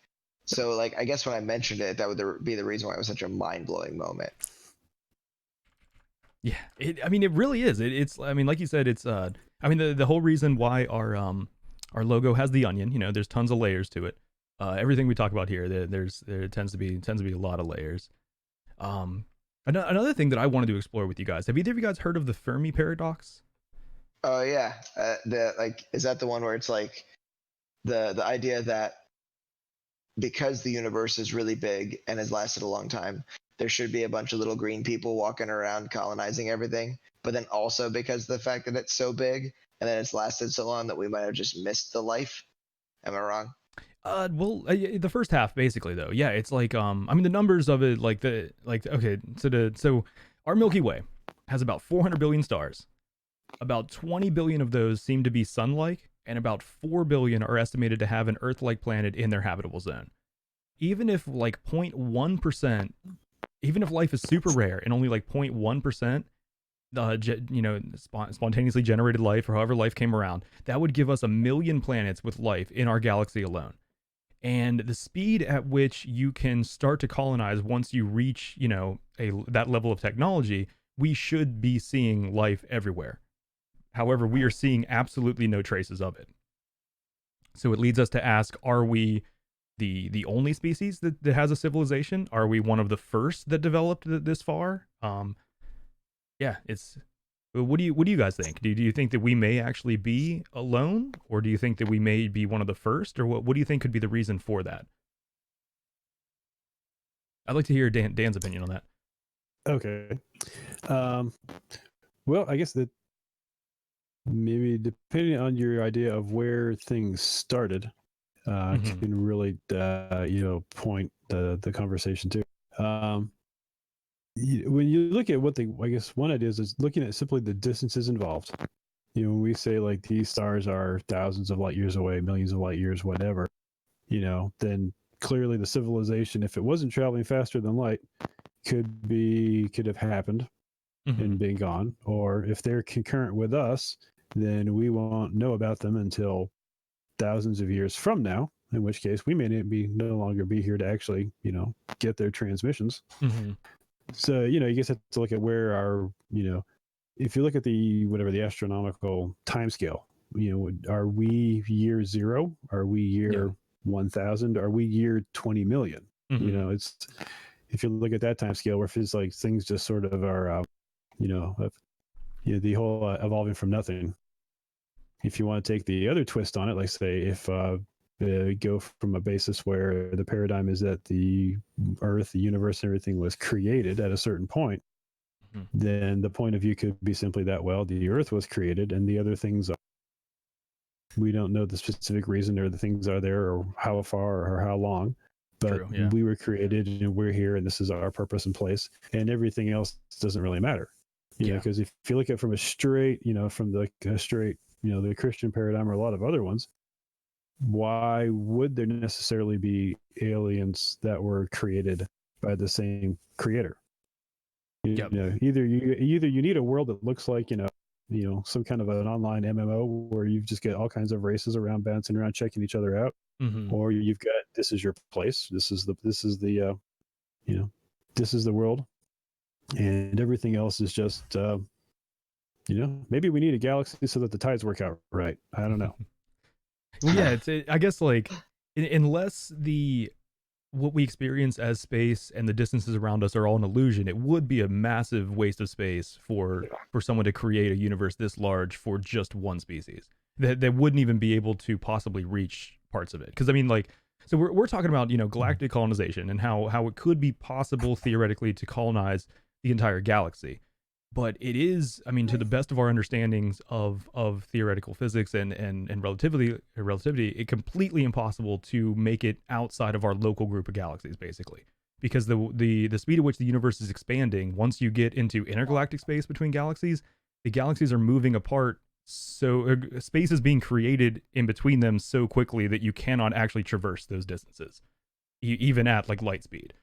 So, like, I guess when I mentioned it, that would be the reason why it was such a mind-blowing moment. Yeah, I mean, it really is. It's, I mean, like you said, it's, I mean, the whole reason why our logo has the onion, there's tons of layers to it. Everything we talk about here, there tends to be a lot of layers. Another thing that I wanted to explore with you guys. Have either of you guys heard of the Fermi paradox? Oh yeah, is that the one where it's like the idea that because the universe is really big and has lasted a long time, there should be a bunch of little green people walking around colonizing everything. But then also because of the fact that it's so big and that it's lasted so long that we might have just missed the life. Am I wrong? Well, the first half basically though. Yeah, it's like I mean the numbers of it okay, so our Milky Way has about 400 billion stars. About 20 billion of those seem to be sun-like, and about 4 billion are estimated to have an Earth-like planet in their habitable zone. Even if like 0.1%, even if life is super rare and only like 0.1%, spontaneously generated life or however life came around, that would give us 1 million planets with life in our galaxy alone. And the speed at which you can start to colonize once you reach, that level of technology, we should be seeing life everywhere. However, we are seeing absolutely no traces of it. So it leads us to ask, are we the only species that has a civilization? Are we one of the first that developed this far? It's what do you guys think? Do you think that we may actually be alone, or do you think that we may be one of the first, or what do you think could be the reason for that? I'd like to hear Dan's opinion on that. Okay. Well, I guess that maybe depending on your idea of where things started, can really, point the conversation to. When you look at I guess one idea is looking at simply the distances involved. When we say like these stars are thousands of light years away, millions of light years, whatever, then clearly the civilization, if it wasn't traveling faster than light, could have happened and been gone. Or if they're concurrent with us, then we won't know about them until thousands of years from now, in which case we may no longer be here to actually, get their transmissions. So, you just have to look at where our, if you look at the astronomical timescale, are we year 0? Are we year 1000? Are we year 20 million? It's, if you look at that timescale where it's like things just sort of are, the whole evolving from nothing. If you want to take the other twist on it, like say if go from a basis where the paradigm is that the Earth, the universe, everything was created at a certain point, then the point of view could be simply that, well, the Earth was created and the other things We don't know the specific reason or the things are there or how far or how long, but True, yeah. we were created and we're here and this is our purpose and place, and everything else doesn't really matter. You know, because if you look at it from a straight, from the straight, the Christian paradigm or a lot of other ones, why would there necessarily be aliens that were created by the same creator? Either you need a world that looks like some kind of an online MMO where you just get all kinds of races around bouncing around checking each other out, or you've got this is your place, this is the this is the world, and everything else is just maybe we need a galaxy so that the tides work out right. I don't know. Well, yeah, I guess like unless what we experience as space and the distances around us are all an illusion, it would be a massive waste of space for someone to create a universe this large for just one species that wouldn't even be able to possibly reach parts of it. Because I mean, like, so we're talking about galactic colonization and how it could be possible theoretically to colonize the entire galaxy. But it is, I mean, to the best of our understandings of theoretical physics and relativity, it's completely impossible to make it outside of our local group of galaxies, basically, because the speed at which the universe is expanding, once you get into intergalactic space between galaxies, the galaxies are moving apart, so space is being created in between them so quickly that you cannot actually traverse those distances, even at like light speed.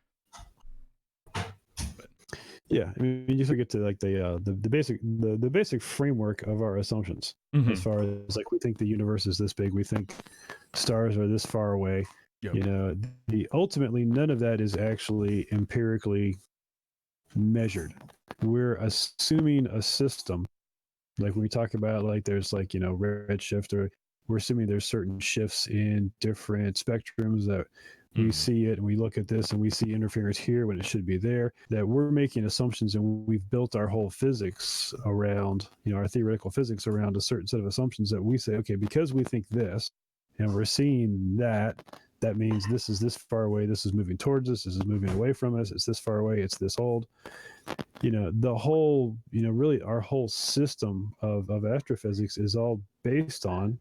Yeah, I mean, you forget to like the basic framework of our assumptions as far as like we think the universe is this big, we think stars are this far away. Yep. Ultimately none of that is actually empirically measured. We're assuming a system, like when we talk about like there's like redshift, or we're assuming there's certain shifts in different spectrums that we see it and we look at this and we see interference here when it should be there, that we're making assumptions, and we've built our whole physics around, our theoretical physics around a certain set of assumptions that we say, okay, because we think this and we're seeing that means this is this far away, this is moving towards us, this is moving away from us, it's this far away, it's this old. The whole, really our whole system of astrophysics is all based on,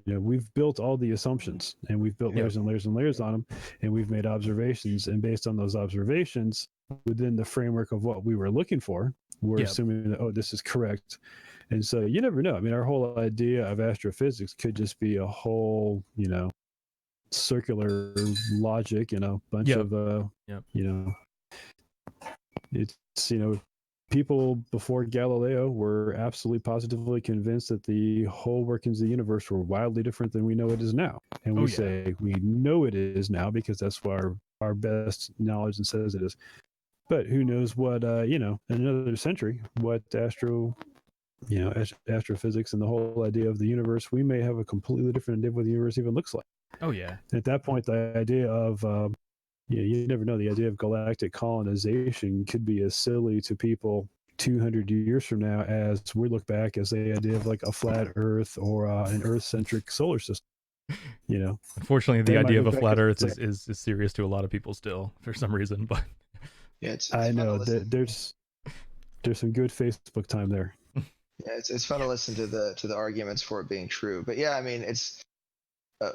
we've built all the assumptions, and we've built layers and layers and layers on them, and we've made observations, and based on those observations within the framework of what we were looking for, we're assuming that, this is correct. And so you never know. I mean, our whole idea of astrophysics could just be a whole, circular logic, bunch of it's people before Galileo were absolutely positively convinced that the whole workings of the universe were wildly different than we know it is now. And we say we know it is now because that's what our best knowledge and says it is. But who knows what, in another century, what astrophysics and the whole idea of the universe, we may have a completely different idea of what the universe even looks like. Oh, yeah. At that point, the idea of, you never know, the idea of galactic colonization could be as silly to people 200 years from now as we look back as the idea of like a flat Earth or an Earth-centric solar system. Unfortunately, the idea of a flat Earth is serious to a lot of people still for some reason. But yeah, it's I know there's some good Facebook time there. Yeah, it's fun to listen to the arguments for it being true. But yeah, I mean, it's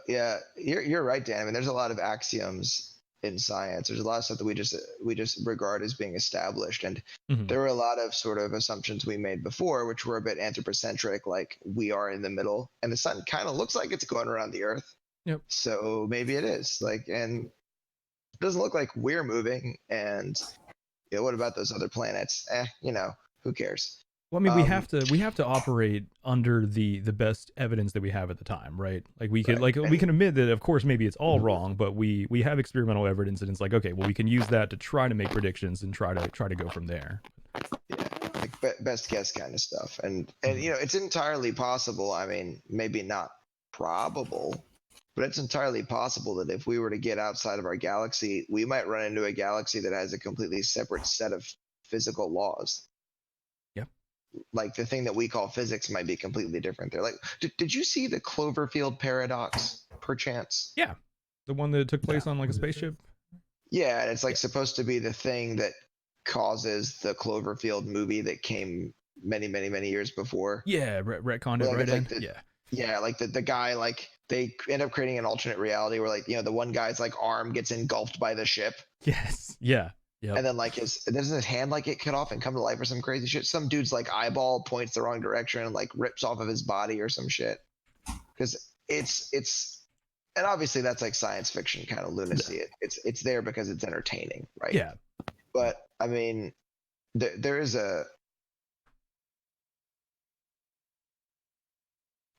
you're right, Dan. I mean, there's a lot of axioms in science. There's a lot of stuff that we just regard as being established, and there were a lot of sort of assumptions we made before, which were a bit anthropocentric, like we are in the middle, and the sun kind of looks like it's going around the Earth. Yep. So maybe it is and it doesn't look like we're moving. And what about those other planets? Who cares? Well, I mean, we have to operate under the best evidence that we have at the time, right? Like we could we can admit that, of course, maybe it's all wrong, but we have experimental evidence, and it's like, okay, well, we can use that to try to make predictions and try to go from there. Yeah, like best guess kind of stuff, and it's entirely possible. I mean, maybe not probable, but it's entirely possible that if we were to get outside of our galaxy, we might run into a galaxy that has a completely separate set of physical laws. Like the thing that we call physics might be completely different. They're like, did you see the Cloverfield paradox, perchance? Yeah, the one that took place on like a spaceship. Yeah, and it's like supposed to be the thing that causes the Cloverfield movie that came many, many, many years before. Yeah, retconned it right in. Yeah, Yeah, like the guy, like they end up creating an alternate reality where, like, the one guy's like arm gets engulfed by the ship, Yes. Yeah. Yep. and then like doesn't his hand like get cut off and come to life or some crazy shit. Some dude's like eyeball points the wrong direction and like rips off of his body or some shit. Because it's and obviously that's like science fiction kind of lunacy. It's there because it's entertaining, right? Yeah. But I mean, there is a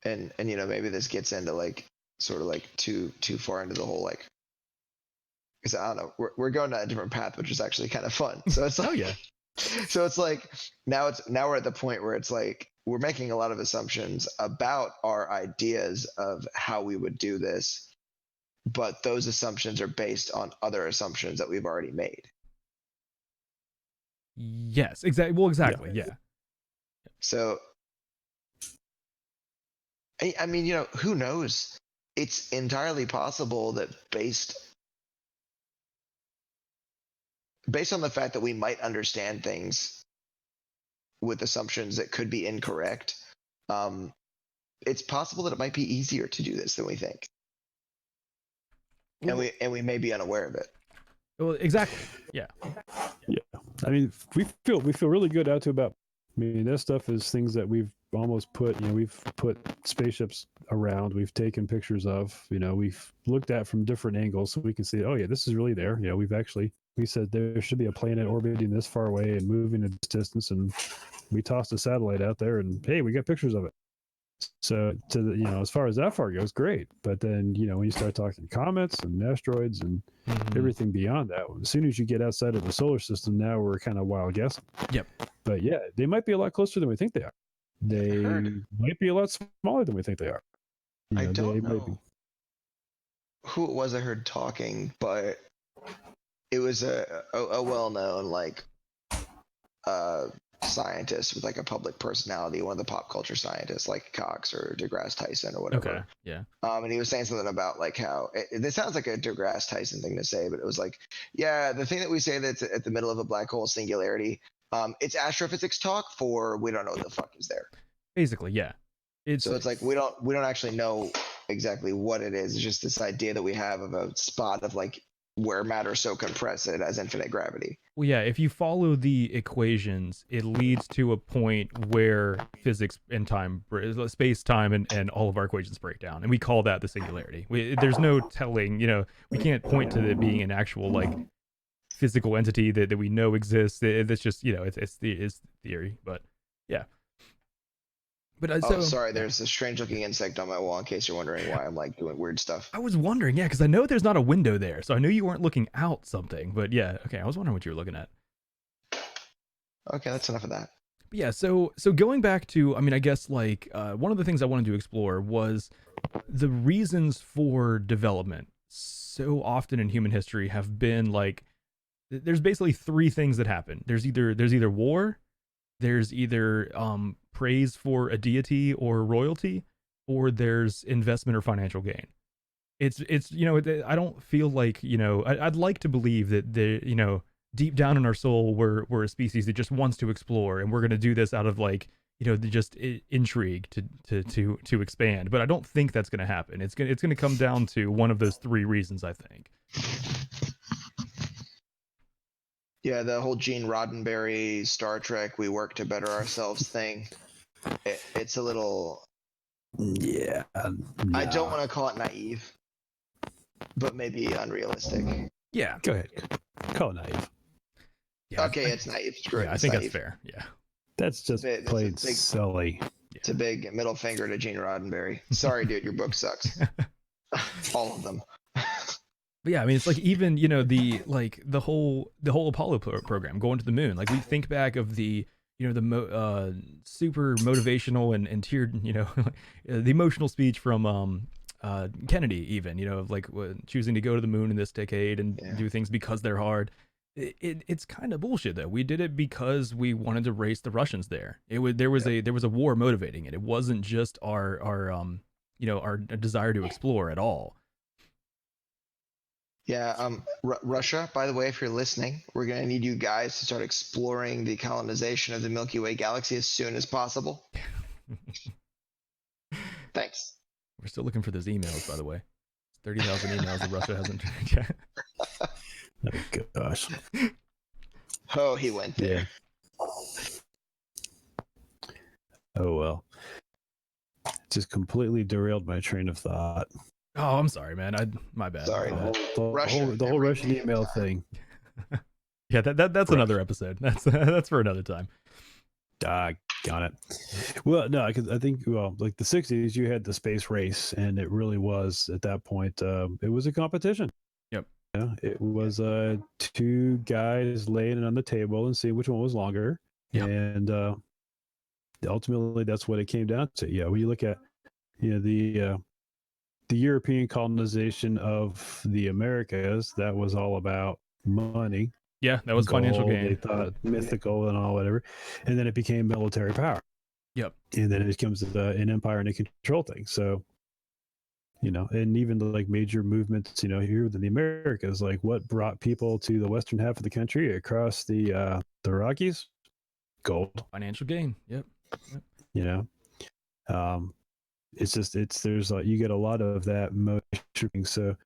and maybe this gets into like sort of like too far into the whole, like, because I don't know, we're going down a different path, which is actually kind of fun. So it's like, Oh yeah. so it's like now we're at the point where it's like we're making a lot of assumptions about our ideas of how we would do this, but those assumptions are based on other assumptions that we've already made. Yes. Exactly. Well, exactly. Yeah. So I mean, who knows? It's entirely possible that based on the fact that we might understand things with assumptions that could be incorrect, it's possible that it might be easier to do this than we think, Well, and we may be unaware of it. well, exactly. Yeah. Yeah, I mean, we feel really good out to about. I mean, that stuff is things that we've almost put. We've put spaceships around. We've taken pictures of. We've looked at from different angles so we can see. Oh yeah, this is really there. We said there should be a planet orbiting this far away and moving a distance, and we tossed a satellite out there, and hey, we got pictures of it. So as far as that far goes, great. But then when you start talking comets and asteroids and everything beyond that, as soon as you get outside of the solar system, now we're kind of wild guessing. Yep. But yeah, they might be a lot closer than we think they are. They might be a lot smaller than we think they are. I don't know who it was I heard talking, but it was a well-known like scientist with like a public personality, one of the pop culture scientists like Cox or deGrasse Tyson or whatever. Okay. Yeah. And he was saying something about like how this sounds like a deGrasse Tyson thing to say, but it was like, yeah, the thing that we say that's at the middle of a black hole singularity, it's astrophysics talk for we don't know what the fuck is there. Basically, yeah. So it's like we don't actually know exactly what it is. It's just this idea that we have of a spot of like where matter is so compressed that it has infinite gravity. Well, yeah, if you follow the equations, it leads to a point where physics and time, space, time, and all of our equations break down. And we call that the singularity. There's no telling, we can't point to it being an actual, like, physical entity that we know exists. It's just, it's theory. But, yeah. But sorry, there's a strange looking insect on my wall in case you're wondering why I'm like doing weird stuff. I was wondering, yeah, because I know there's not a window there, so I knew you weren't looking out something. But yeah, okay, I was wondering what you were looking at. Okay, that's enough of that. But yeah, so going back to, I mean, I guess like one of the things I wanted to explore was the reasons for development. So often in human history have been like, there's basically three things that happen. There's either war, there's either praise for a deity or royalty, or there's investment or financial gain. It's I don't feel like, I'd like to believe that deep down in our soul we're a species that just wants to explore, and we're going to do this out of like, just intrigue to expand. But I don't think that's going to happen. It's going to come down to one of those three reasons, I think. Yeah, the whole Gene Roddenberry Star Trek "we work to better ourselves" thing. It's a little. Yeah. I don't want to call it naive, but maybe unrealistic. Yeah. Go ahead. Call it naive. Yeah, okay, it's naive. Screw it. I think that's fair. Yeah. That's just plain silly. It's a big middle finger to Gene Roddenberry. Sorry, dude, your book sucks. All of them. But yeah, I mean, it's like even the whole Apollo program going to the moon. Like we think back of the super motivational and tiered the emotional speech from Kennedy, even of like choosing to go to the moon in this decade and do things because they're hard. It's kind of bullshit though. We did it because we wanted to race the Russians there. There was a war motivating it. It wasn't just our desire to explore at all. Yeah, Russia, by the way, if you're listening, we're going to need you guys to start exploring the colonization of the Milky Way galaxy as soon as possible. Thanks. We're still looking for those emails, by the way. 30,000 emails that Russia hasn't turned yet. Oh gosh. Oh, he went there. Oh well. Just completely derailed my train of thought. Oh, I'm sorry, man. My bad. Sorry. My bad. The whole Russian email thing. Yeah, that's another episode. That's for another time. Got it. Well, no, because I think, like the 60s, you had the space race, and it really was at that point. It was a competition. Yep. Yeah, it was two guys laying it on the table and seeing which one was longer. Yep. And ultimately, that's what it came down to. Yeah, when you look at the European colonization of the Americas, that was all about money. Yeah, that was financial gain. They thought mythical and all whatever, and then it became military power. Yep. And then it becomes an empire and a control thing. So, and even like major movements, here within the Americas, like what brought people to the western half of the country across the Rockies? Gold. Financial gain. Yep. It's just you get a lot of that motivation. So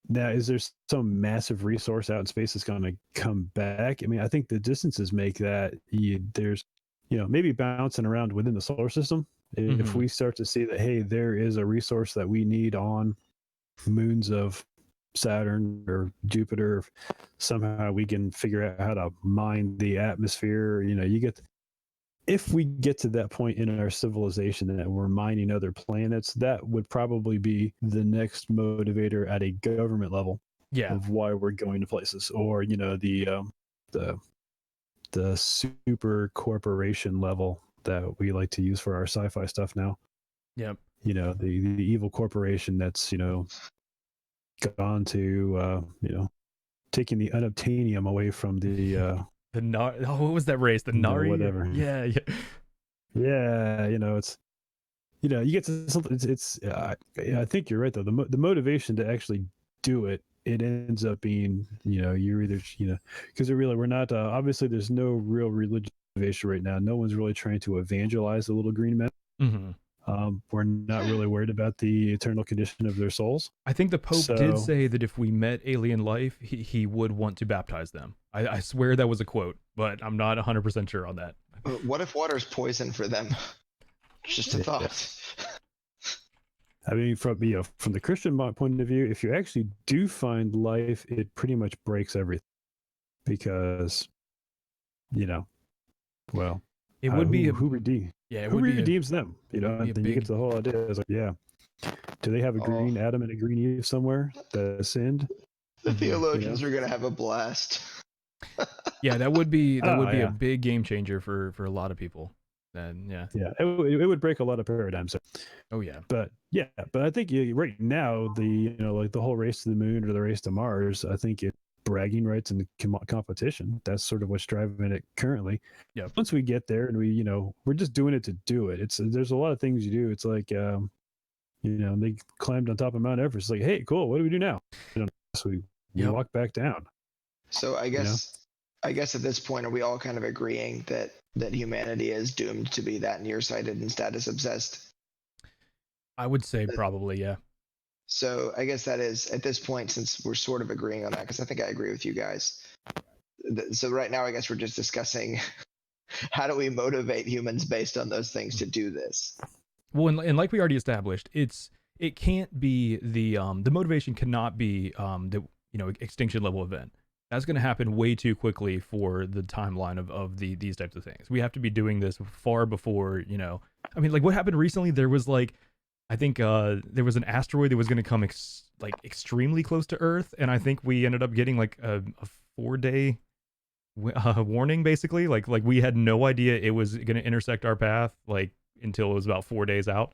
now, is there some massive resource out in space that's going to come back? I mean, I think the distances make that there's, maybe bouncing around within the solar system. If we start to see that, hey, there is a resource that we need on moons of Saturn or Jupiter, somehow we can figure out how to mine the atmosphere. If we get to that point in our civilization that we're mining other planets, that would probably be the next motivator at a government level. Yeah. Of why we're going to places, or the super corporation level that we like to use for our sci-fi stuff now. Yep. The evil corporation that's gone to taking the unobtainium away from the what was that race? The Nari? Whatever. Yeah. It's you get to something. I think you're right though. The motivation to actually do it ends up being you're either because we're not obviously there's no real religious motivation right now. No one's really trying to evangelize the little green men. Mm-hmm. We're not really worried about the eternal condition of their souls. I think the Pope did say that if we met alien life, he would want to baptize them. I swear that was a quote, but I'm not 100% sure on that. What if water's poison for them? Just a thought. I mean, from the Christian point of view, if you actually do find life, it pretty much breaks everything, because well, it would be who redeems? Yeah, who redeems them? And then you get to the whole idea. It's like, do they have a green Adam and a green Eve somewhere that sinned? The theologians are gonna have a blast. Yeah, that would be a big game changer for a lot of people. And it would break a lot of paradigms. Oh yeah, but I think right now the the whole race to the moon or the race to Mars, I think it's bragging rights and competition. That's sort of what's driving it currently. Yeah. Once we get there and we're just doing it to do it. There's a lot of things you do. It's like they climbed on top of Mount Everest. It's like, hey, cool. What do we do now? So we walk back down. So I guess at this point, are we all kind of agreeing that humanity is doomed to be that nearsighted and status obsessed? I would say probably, yeah. So I guess that is, at this point, since we're sort of agreeing on that, because I think I agree with you guys. So right now, I guess we're just discussing how do we motivate humans based on those things to do this? Well, and like we already established, it can't be the motivation cannot be the extinction level event. That's going to happen way too quickly for the timeline of these types of things. We have to be doing this far before, I mean, like what happened recently, there was I think there was an asteroid that was going to come extremely close to Earth. And I think we ended up getting like a 4-day warning, basically. Like we had no idea it was going to intersect our path until it was about 4 days out.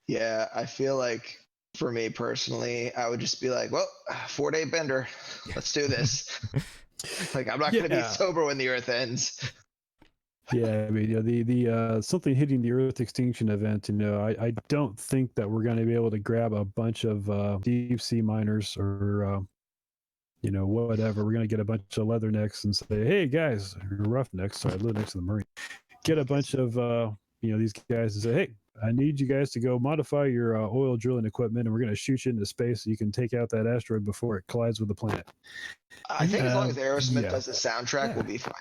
Yeah, I feel like for me personally, I would just be like, well, 4-day bender. Let's do this. I'm not going to be sober when the Earth ends. Yeah, I mean, the something hitting the Earth extinction event. I don't think that we're going to be able to grab a bunch of deep sea miners or whatever. We're going to get a bunch of leathernecks and say, hey guys, roughnecks. Sorry, I live next to the Marine. Get a bunch of these guys and say, hey, I need you guys to go modify your oil drilling equipment, and we're going to shoot you into space so you can take out that asteroid before it collides with the planet. I think as long as Aerosmith yeah. does the soundtrack, we'll be fine.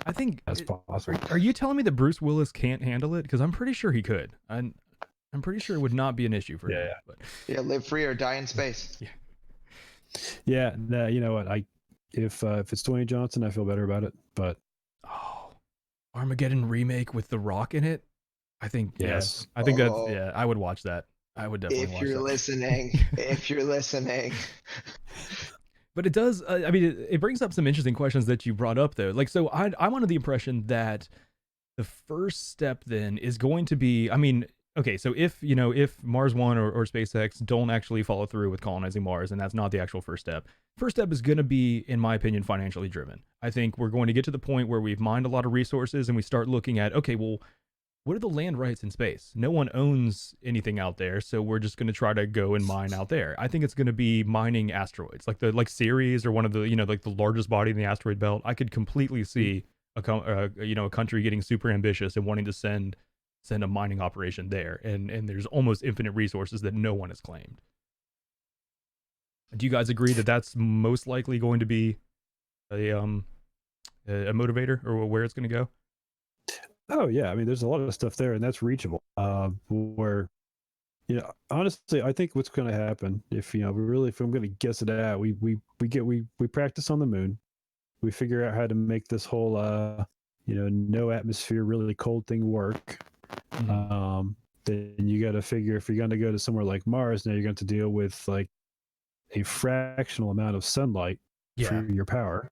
I think That's possible. Are you telling me that Bruce Willis can't handle it? Because I'm pretty sure he could. I'm pretty sure it would not be an issue for him. Yeah. But Yeah, live free or die in space. Yeah, you know what? If it's Dwayne Johnson, I feel better about it. But Armageddon remake with The Rock in it. I think yes. I think that's I would watch that. I would definitely watch that. If you're listening. But it does. I mean, it brings up some interesting questions that you brought up, though. Like, so I'm under the impression that the first step then is going to be. I mean, okay, so if Mars One or SpaceX don't actually follow through with colonizing Mars, and that's not the actual first step. First step is going to be, in my opinion, financially driven. I think we're going to get to the point where we've mined a lot of resources and we start looking at, okay, well, what are the land rights in space? No one owns anything out there, so we're just going to try to go and mine out there. I think it's going to be mining asteroids, like Ceres or one of the like the largest body in the asteroid belt. I could completely see a country getting super ambitious and wanting to send a mining operation there, and there's almost infinite resources that no one has claimed. Do you guys agree that that's most likely going to be a motivator, or where it's going to go? Oh yeah, I mean, there's a lot of stuff there, and that's reachable. Where, honestly, I think what's going to happen if I'm going to guess it out, we practice on the moon, we figure out how to make this whole no atmosphere, really cold thing work. Mm-hmm. Then you got to figure if you're going to go to somewhere like Mars, now you're going to deal with like a fractional amount of sunlight for your power.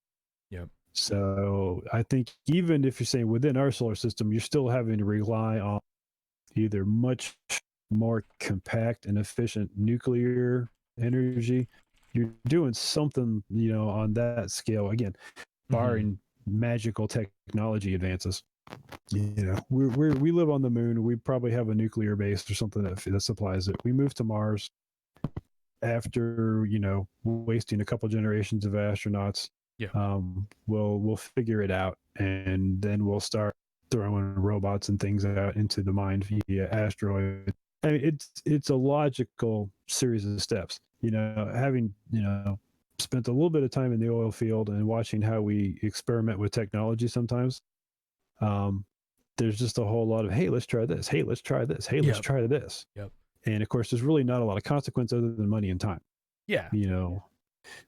Yep. So I think even if you're saying within our solar system, you're still having to rely on either much more compact and efficient nuclear energy. You're doing something, on that scale. Again, barring magical technology advances. We live on the moon. We probably have a nuclear base or something that supplies it. We move to Mars after wasting a couple generations of astronauts. We'll figure it out, and then we'll start throwing robots and things out into the mine via asteroid. I mean, it's a logical series of steps. Having spent a little bit of time in the oil field and watching how we experiment with technology sometimes, there's just a whole lot of, hey, let's try this. Hey, let's try this. Hey, let's try this. Yep. And of course, there's really not a lot of consequence other than money and time. Yeah.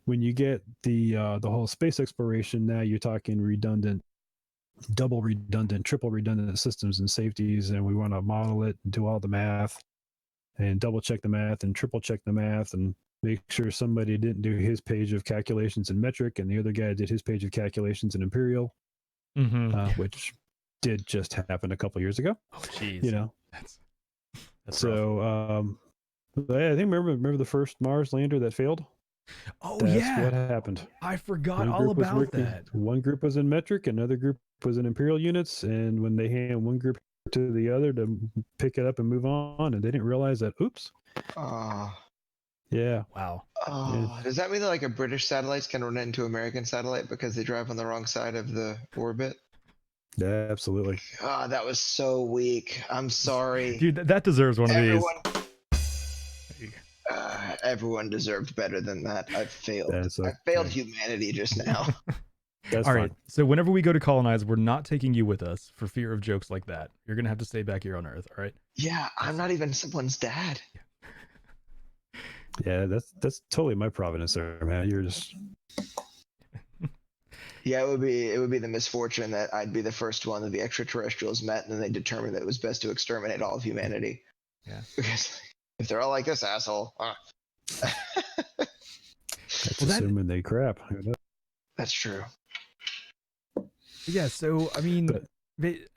When you get the whole space exploration, now you're talking redundant, double redundant, triple redundant systems and safeties, and we want to model it and do all the math and double check the math and triple check the math and make sure somebody didn't do his page of calculations in metric and the other guy did his page of calculations in imperial, which did just happen a couple years ago. Oh, jeez. That's so I think remember the first Mars lander that failed. That's what happened. I forgot all about that. One group was in metric, another group was in imperial units, and when they hand one group to the other to pick it up and move on, and they didn't realize that, oops. Yeah. Wow. Does that mean that like a British satellites can run into American satellite because they drive on the wrong side of the orbit? Yeah, absolutely. That was so weak. I'm sorry. Dude, that deserves one of these. Everyone deserved better than that. I failed. Okay. I failed humanity just now. That's all fine. right. So whenever we go to colonize, we're not taking you with us for fear of jokes like that. You're going to have to stay back here on Earth. All right. Yeah. I'm not even someone's dad. Yeah. That's totally my providence there, man. You're just. Yeah, it would be the misfortune that I'd be the first one that the extraterrestrials met, and then they determined that it was best to exterminate all of humanity. Yeah. Because if they're all like this asshole. That's assuming they crap. That's true. Yeah, so I mean,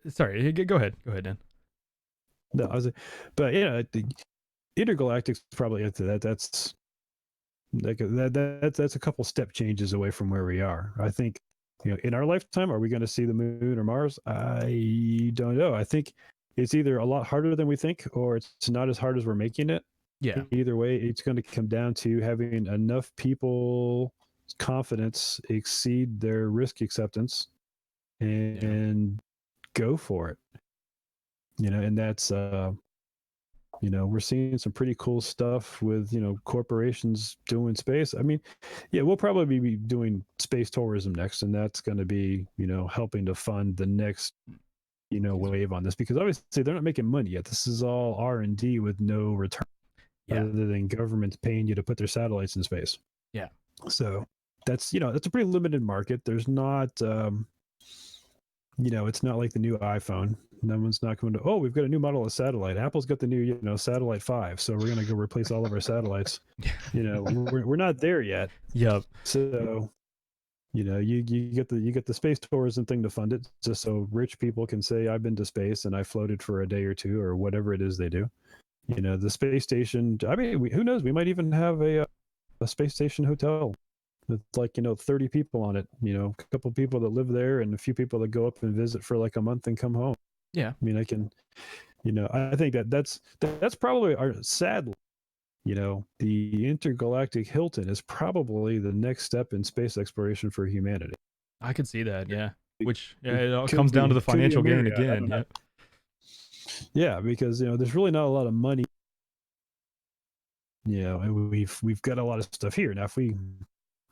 sorry, go ahead, Dan. No, but yeah, the intergalactic's probably that's a couple step changes away from where we are. I think in our lifetime, are we going to see the moon or Mars? I don't know. I think it's either a lot harder than we think, or it's not as hard as we're making it. Yeah. Either way, it's going to come down to having enough people confidence exceed their risk acceptance and go for it. and that's we're seeing some pretty cool stuff with corporations doing space. I mean, yeah, we'll probably be doing space tourism next, and that's going to be helping to fund the next wave on this, because obviously they're not making money yet. This is all R&D with no return other than governments paying you to put their satellites in space. Yeah. So that's that's a pretty limited market. There's not it's not like the new iPhone. No one's not going to, oh, we've got a new model of satellite. Apple's got the new satellite 5, so we're going to go replace all of our satellites. We're not there yet. Yep. So you get the space tourism thing to fund it, just so rich people can say, I've been to space and I floated for a day or two or whatever it is they do. The space station, I mean, who knows, we might even have a space station hotel with 30 people on it, a couple people that live there and a few people that go up and visit for like a month and come home. Yeah. I mean, I can, I think that's probably our, sadly, the intergalactic Hilton is probably the next step in space exploration for humanity. I could see that. Yeah. Which it all comes down to the financial gain again. Yeah. Yeah. Because, there's really not a lot of money, and we've got a lot of stuff here. Now, if we,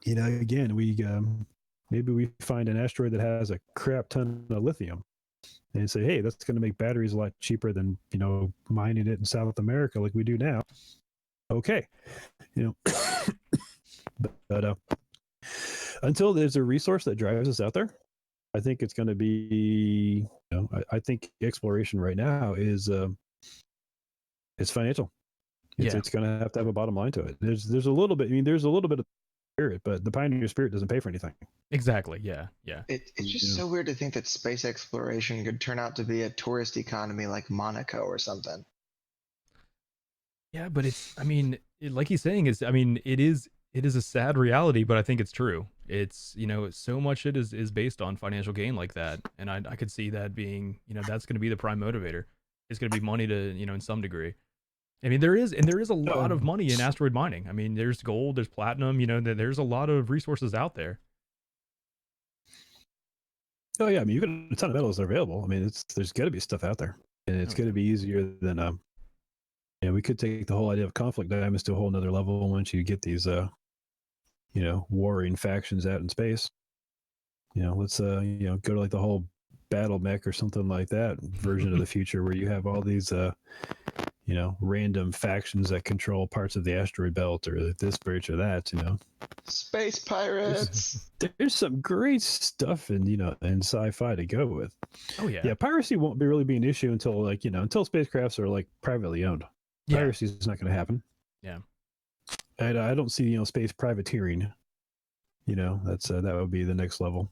again, we, maybe we find an asteroid that has a crap ton of lithium and say, hey, that's going to make batteries a lot cheaper than, mining it in South America like we do now. Okay. But until there's a resource that drives us out there, I think it's going to be, I think exploration right now is financial. It's going to have a bottom line to it. There's a little bit, there's a little bit of spirit, but the pioneer spirit doesn't pay for anything. Exactly. Yeah. It's just so weird to think that space exploration could turn out to be a tourist economy like Monaco or something. Yeah, but it's, like he's saying, it is a sad reality, but I think it's true. It's, so much it is based on financial gain like that. And I could see that being, that's going to be the prime motivator. It's going to be money to, in some degree. There is a lot of money in asteroid mining. There's gold, there's platinum, there's a lot of resources out there. Oh yeah, you got a ton of metals that are available. There's got to be stuff out there, and it's going to be easier than we could take the whole idea of conflict diamonds to a whole nother level once you get these warring factions out in space. Let's go to like the whole battle mech or something like that version of the future where you have all these random factions that control parts of the asteroid belt or this bridge or that, Space pirates. There's some great stuff in sci-fi to go with. Oh yeah. Yeah, piracy won't really be an issue until until spacecrafts are like privately owned. Yeah. Piracy is not going to happen. Yeah. And I don't see space privateering. That's that would be the next level.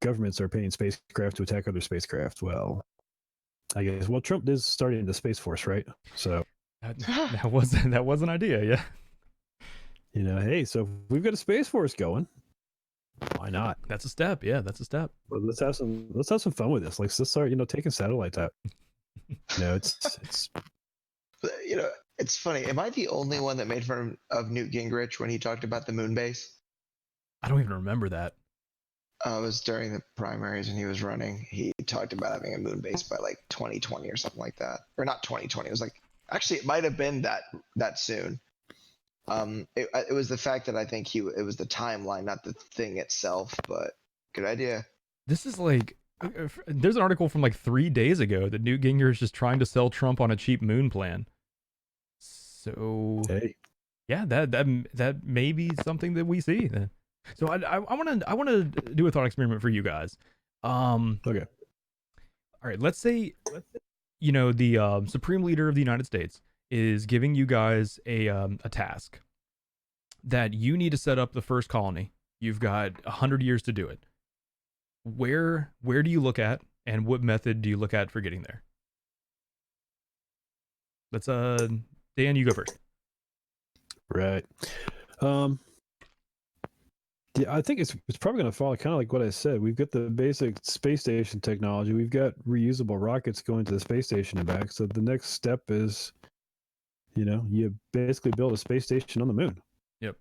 Governments are paying spacecraft to attack other spacecraft. Well, I guess. Well, Trump is starting the Space Force, right? So that was an idea, yeah. Hey, so if we've got a Space Force going, why not? That's a step. Yeah, that's a step. Well, let's have some fun with this. Like, let's start, taking satellites out. It's it's funny. Am I the only one that made fun of Newt Gingrich when he talked about the moon base? I don't even remember that. It was during the primaries and he was running. He talked about having a moon base by like 2020 or something like that, or not 2020. It was like, actually, it might have been that soon. It was the fact that I think it was the timeline, not the thing itself. But good idea. This is like, there's an article from like 3 days ago that Newt Gingrich is just trying to sell Trump on a cheap moon plan. So hey, yeah, that may be something that we see. So I want to do a thought experiment for you guys. Okay. All right. Let's say, the Supreme Leader of the United States is giving you guys a task that you need to set up the first colony. You've got 100 years to do it. Where do you look at, and what method do you look at for getting there? Let's Dan, you go first. Right. Yeah, I think it's probably going to follow kind of like what I said. We've got the basic space station technology. We've got reusable rockets going to the space station and back. So the next step is, you basically build a space station on the moon. Yep.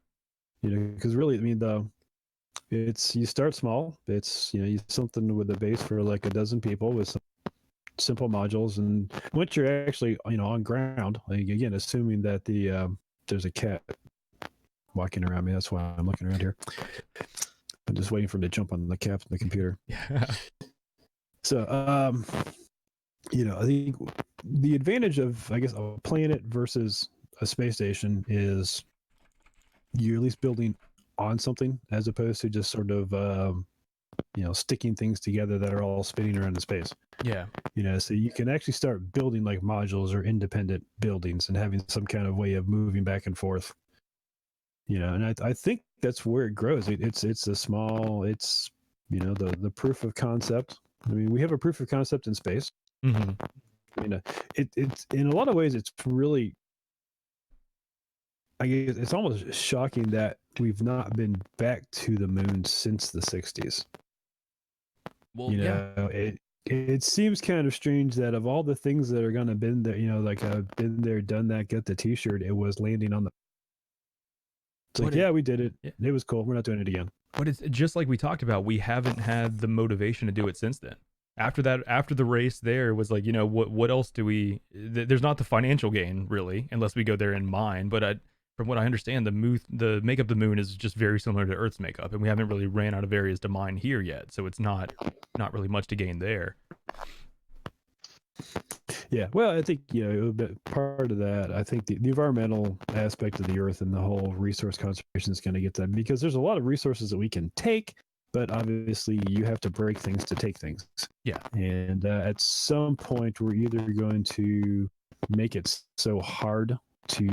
Because really, you start small. It's something with a base for like a dozen people with some simple modules. And once you're actually, on ground, like, again, assuming that there's a cat walking around me, that's why I'm looking around here. I'm just waiting for him to jump on the cap on the computer. Yeah. So, I think the advantage of, I guess, a planet versus a space station is you're at least building on something as opposed to just sort of, sticking things together that are all spinning around in space. Yeah. So you can actually start building like modules or independent buildings and having some kind of way of moving back and forth. And I think that's where it grows. It's a small, it's, the proof of concept. I mean, we have a proof of concept in space. Mm-hmm. It's in a lot of ways, it's really, I guess it's almost shocking that we've not been back to the moon since the 60s. Well, yeah. It seems kind of strange that of all the things that are going to been there, like been there, done that, get the T-shirt, it was landing on the. It's like, yeah, we did it. Yeah. It was cool. We're not doing it again. But it's just like we talked about. We haven't had the motivation to do it since then. After that, after the race, there was like, what else do we? There's not the financial gain really, unless we go there in mine. But from what I understand, the makeup of the moon is just very similar to Earth's makeup, and we haven't really ran out of areas to mine here yet. So it's not really much to gain there. Yeah, well, I think part of that. I think the environmental aspect of the Earth and the whole resource conservation is going to get that, because there's a lot of resources that we can take, but obviously you have to break things to take things. Yeah, and at some point we're either going to make it so hard to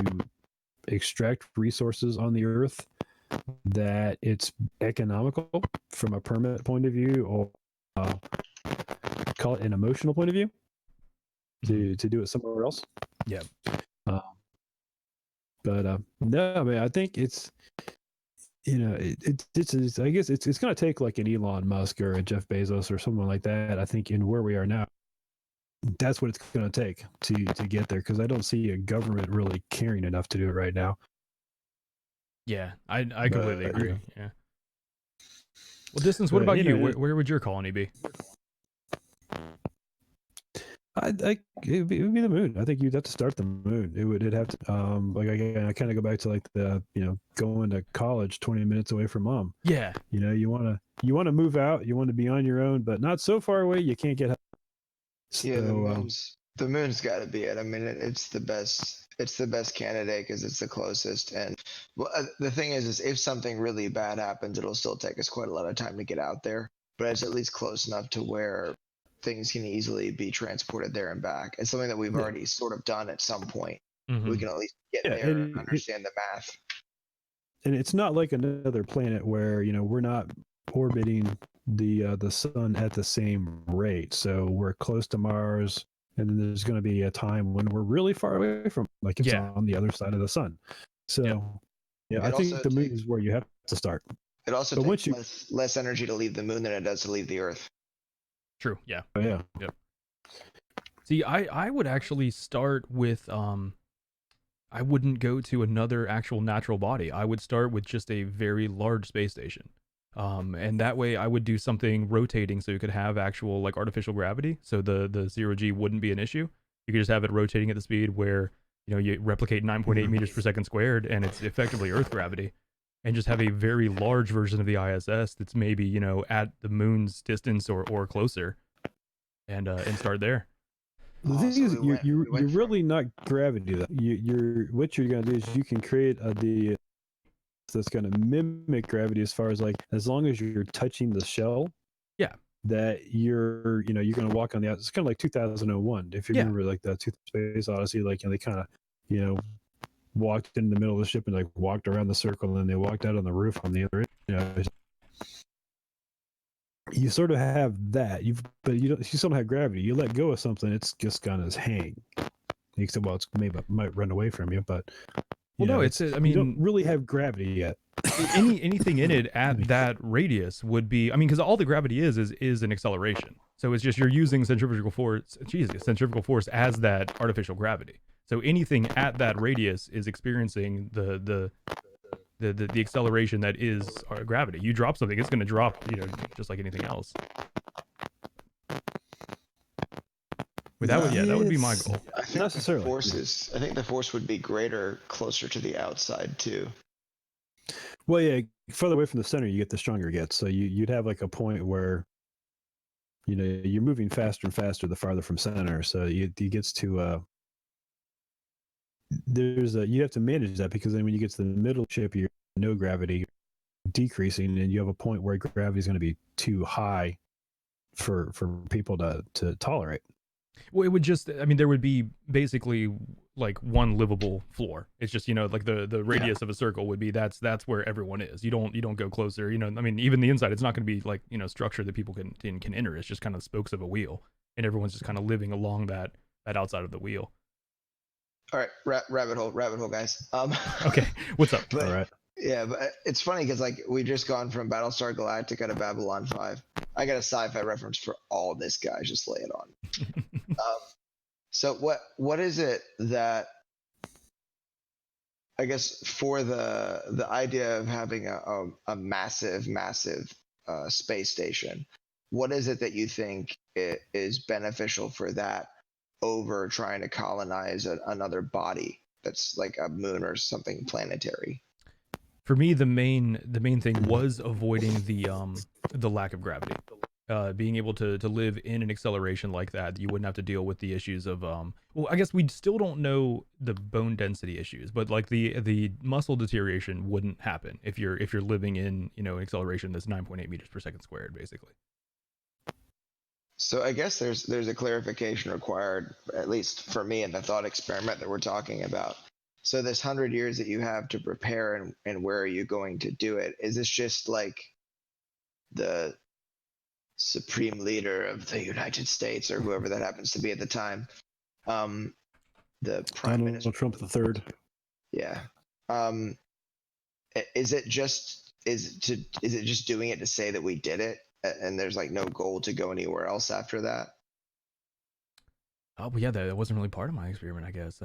extract resources on the Earth that it's economical from a permit point of view, or call it an emotional point of view, to do it somewhere else. Yeah. But no, I mean, I think it's, it's I guess it's going to take like an Elon Musk or a Jeff Bezos or someone like that. I think in where we are now, that's what it's going to take to get there, because I don't see a government really caring enough to do it right now. Yeah, I completely agree. Yeah. Well, Distance, what about you? Where would your colony be? It'd be the moon. I think you'd have to start the moon. It'd have to I kind of go back to like the going to college 20 minutes away from mom. Yeah. You want to move out. You want to be on your own, but not so far away you can't get. So, yeah, the moon's got to be it. I mean, it's the best. It's the best candidate because it's the closest. And the thing is if something really bad happens, it'll still take us quite a lot of time to get out there. But it's at least close enough to where things can easily be transported there and back. It's something that we've already sort of done at some point. Mm-hmm. We can at least get there and understand the math. And it's not like another planet where we're not orbiting the sun at the same rate. So we're close to Mars, and then there's going to be a time when we're really far away from, like, it's on the other side of the sun. So I think the moon is where you have to start. It also takes less energy to leave the moon than it does to leave the Earth. True. Yeah. Oh, yeah. Yep. See, I would actually start with I wouldn't go to another actual natural body. I would start with just a very large space station. And that way I would do something rotating so you could have actual like artificial gravity. So the 0G wouldn't be an issue. You could just have it rotating at the speed where, you replicate 9.8 meters per second squared, and it's effectively Earth gravity. And just have a very large version of the ISS that's maybe, at the moon's distance or closer, and start there. The thing is, you're really not gravity though. What you're gonna do is you can create that's gonna mimic gravity as far as like, as long as you're touching the shell. Yeah. That you're gonna walk on the outside. It's kind of like 2001. If you remember, like the Space Odyssey, like they kind of walked in the middle of the ship and like walked around the circle, and then they walked out on the roof on the other end. You sort of have that, but you still don't have gravity. You let go of something, it's just gonna hang. Except, well, it's might run away from you, but I mean, you don't really have gravity yet. anything in it at that radius would be, because all the gravity is an acceleration. So it's just you're using centrifugal force as that artificial gravity. So anything at that radius is experiencing the acceleration that is gravity. You drop something, it's going to drop, just like anything else. Exactly. That would be my goal. I think necessarily. I think the force would be greater closer to the outside too. Well, yeah, further away from the center, you get the stronger it gets. So you'd have like a point where, you're moving faster and faster the farther from center. So it gets to you have to manage that, because then when you get to the middle ship, you're no gravity decreasing, and you have a point where gravity is going to be too high for people to tolerate. Well, it would just, I mean, there would be basically like one livable floor. It's just, like the radius of a circle would be, that's where everyone is. You don't go closer, I mean, even the inside, it's not going to be like, structure that people can enter. It's just kind of spokes of a wheel, and everyone's just kind of living along that outside of the wheel. All right, rabbit hole, guys. Okay, what's up? But, All right. Yeah, but it's funny because like we just gone from Battlestar Galactica to Babylon 5. I got a sci-fi reference for all this, guys. Just lay it on. So what is it that, I guess, for the idea of having a massive space station, what is it that you think is beneficial for that over trying to colonize another body that's like a moon or something planetary? For me, the main thing was avoiding the lack of gravity. Being able to live in an acceleration like that, you wouldn't have to deal with the issues of well, I guess we still don't know the bone density issues, but like the muscle deterioration wouldn't happen if you're living in an acceleration that's 9.8 meters per second squared, basically. So I guess there's a clarification required, at least for me, in the thought experiment that we're talking about. So this 100 years that you have to prepare, and where are you going to do it? Is this just like the supreme leader of the United States, or whoever that happens to be at the time, the prime minister, Trump the third? Yeah. Is it just doing it to say that we did it, and there's like no goal to go anywhere else after that? Oh, well, yeah, that wasn't really part of my experiment, I guess.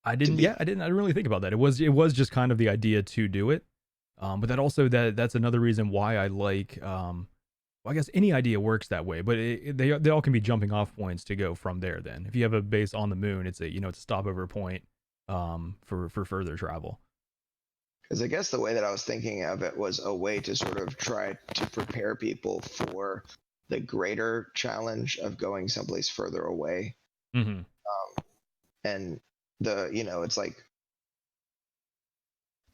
I didn't really think about that. It was just kind of the idea to do it. But that's another reason why I like, well, I guess any idea works that way, but they all can be jumping off points to go from there. Then if you have a base on the moon, it's it's a stopover point, for further travel. Because I guess the way that I was thinking of it was a way to sort of try to prepare people for the greater challenge of going someplace further away. Mm-hmm. And it's like,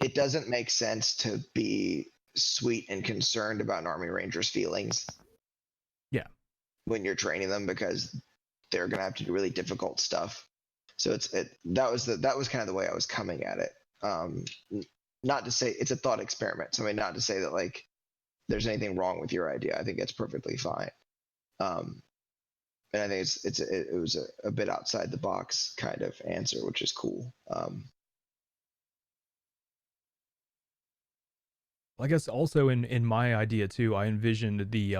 it doesn't make sense to be sweet and concerned about an Army Ranger's feelings. Yeah. When you're training them, because they're going to have to do really difficult stuff. So that was kind of the way I was coming at it. Not to say it's a thought experiment. So I mean, not to say that like there's anything wrong with your idea. I think it's perfectly fine. And I think it was a bit outside the box kind of answer, which is cool. I guess also in my idea too, I envisioned the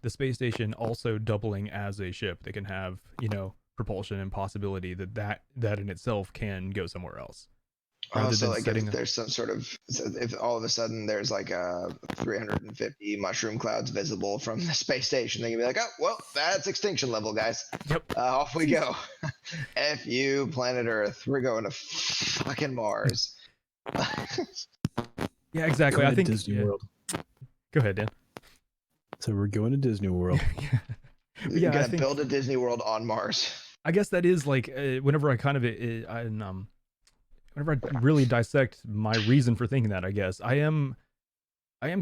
space station also doubling as a ship that can have propulsion and possibility that in itself can go somewhere else. So like if there's some sort of, if all of a sudden there's like a 350 mushroom clouds visible from the space station, they can be like, oh well, that's extinction level, guys. Yep. Off we go. F you, planet Earth. We're going to fucking Mars. Yeah, exactly. I think Disney World. Go ahead, Dan. So we're going to Disney World. Yeah, gonna build a Disney World on Mars. I guess that is like whenever I kind of whenever I really dissect my reason for thinking that, I guess I am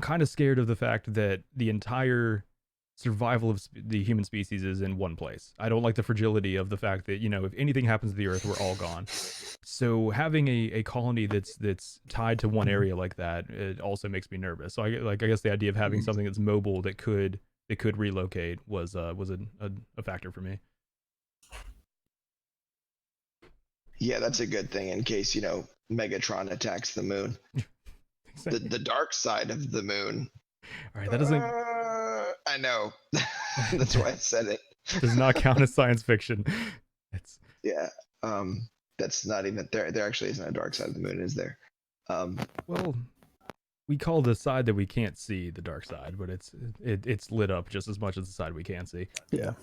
kind of scared of the fact that the entire survival of the human species is in one place. I don't like the fragility of the fact that if anything happens to the Earth, we're all gone. So having a colony that's tied to one area like that, it also makes me nervous. So I guess the idea of having something that's mobile that could relocate was a factor for me. Yeah, that's a good thing in case Megatron attacks the moon. Exactly. The dark side of the moon. All right, that doesn't. I know. That's why I said it. Does not count as science fiction. It's yeah. That's not even there. There actually isn't a dark side of the moon, is there? Well, we call the side that we can't see the dark side, but it's lit up just as much as the side we can see. Yeah.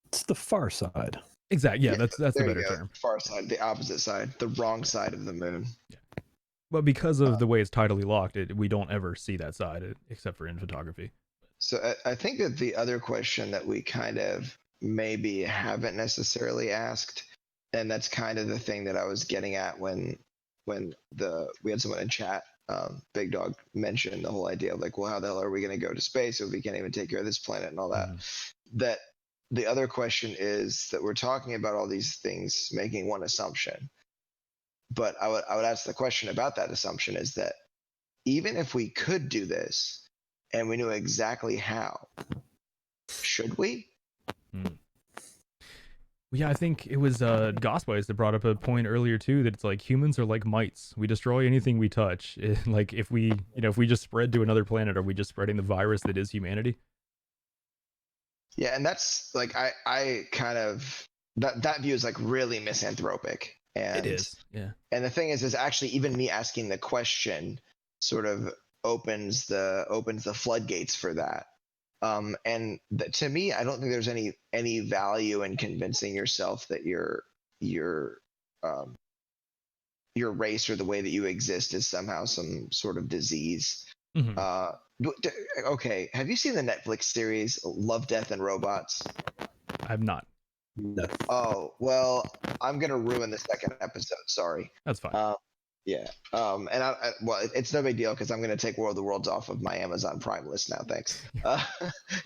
It's the far side. Exactly. Yeah, that's the there you better go. term. Far side, the opposite side, the wrong side of the moon. Yeah. But because of the way it's tidally locked, we don't ever see that side except for in photography. So I think that the other question that we kind of maybe haven't necessarily asked, and that's kind of the thing that I was getting at when we had someone in chat, Big Dog, mentioned the whole idea of like, well, how the hell are we going to go to space if we can't even take care of this planet and all that? That the other question is that we're talking about all these things making one assumption, but I would ask the question about that assumption is that even if we could do this and we knew exactly how, should we? Yeah, I think it was Gospwise that brought up a point earlier too, that it's like humans are like mites. We destroy anything we touch. Like if we just spread to another planet, are we just spreading the virus that is humanity? Yeah, and that's like I kind of that view is like really misanthropic. And It is. Yeah. And the thing is actually even me asking the question sort of opens the floodgates for that. And to me, I don't think there's any value in convincing yourself that your race or the way that you exist is somehow some sort of disease. Okay, have you seen the Netflix series Love, Death, and Robots? I've not. No. Oh well, I'm gonna ruin the second episode. Sorry. That's fine. Yeah. And well, it's no big deal because I'm gonna take World of the Worlds off of my Amazon Prime list now. Thanks.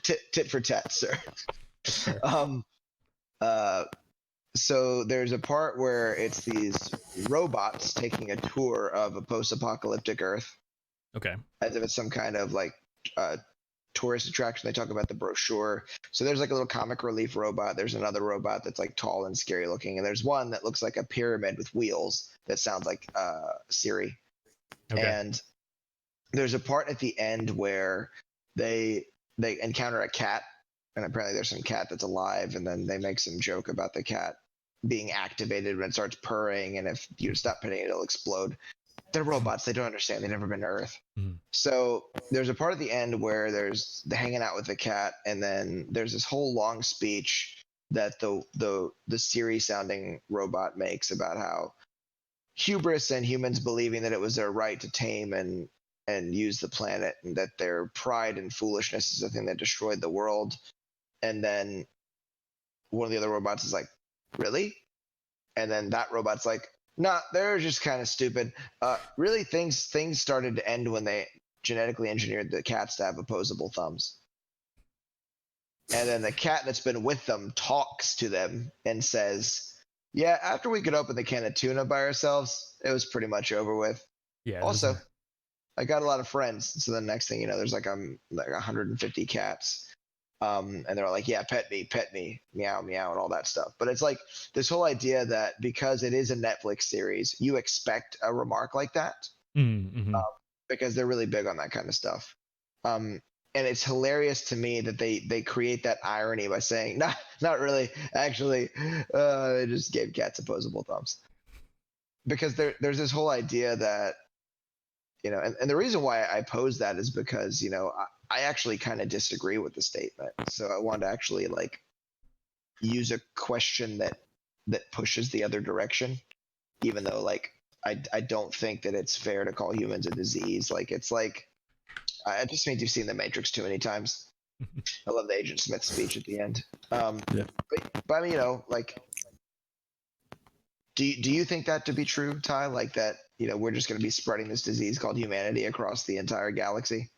Tit for tat, sir. So there's a part where it's these robots taking a tour of a post-apocalyptic Earth. Okay. As if it's some kind of like tourist attraction. They talk about the brochure. So there's like a little comic relief robot. There's another robot that's like tall and scary looking, and there's one that looks like a pyramid with wheels that sounds like Siri. Okay. And there's a part at the end where they encounter a cat, and apparently there's some cat that's alive, and then they make some joke about the cat being activated when it starts purring, and if you stop petting it, it'll explode. They're robots. They don't understand. They've never been to Earth. So there's a part at the end where there's the hanging out with the cat, and then there's this whole long speech that the Siri sounding robot makes about how hubris and humans believing that it was their right to tame and use the planet, and that their pride and foolishness is the thing that destroyed the world. And then one of the other robots is like, really? And then that robot's like, nah, they're just kind of stupid. Really, things started to end when they genetically engineered the cats to have opposable thumbs. And then the cat that's been with them talks to them and says, yeah, after we could open the can of tuna by ourselves, it was pretty much over with. Yeah. Also, I got a lot of friends. So the next thing you know, there's like 150 cats. And they're like, yeah, pet me, meow, meow, and all that stuff. But it's like this whole idea that because it is a Netflix series, you expect a remark like that, because they're really big on that kind of stuff. And it's hilarious to me that they create that irony by saying, not really, actually, they just gave cats opposable thumbs. Because there's this whole idea that, and the reason why I pose that is because, I actually kind of disagree with the statement. So I want to actually like use a question that pushes the other direction, even though like I don't think that it's fair to call humans a disease. Like it's like I just think you've seen The Matrix too many times. I love the Agent Smith speech at the end. Yeah. But I mean, like, do you think that to be true, Ty? Like that, we're just going to be spreading this disease called humanity across the entire galaxy?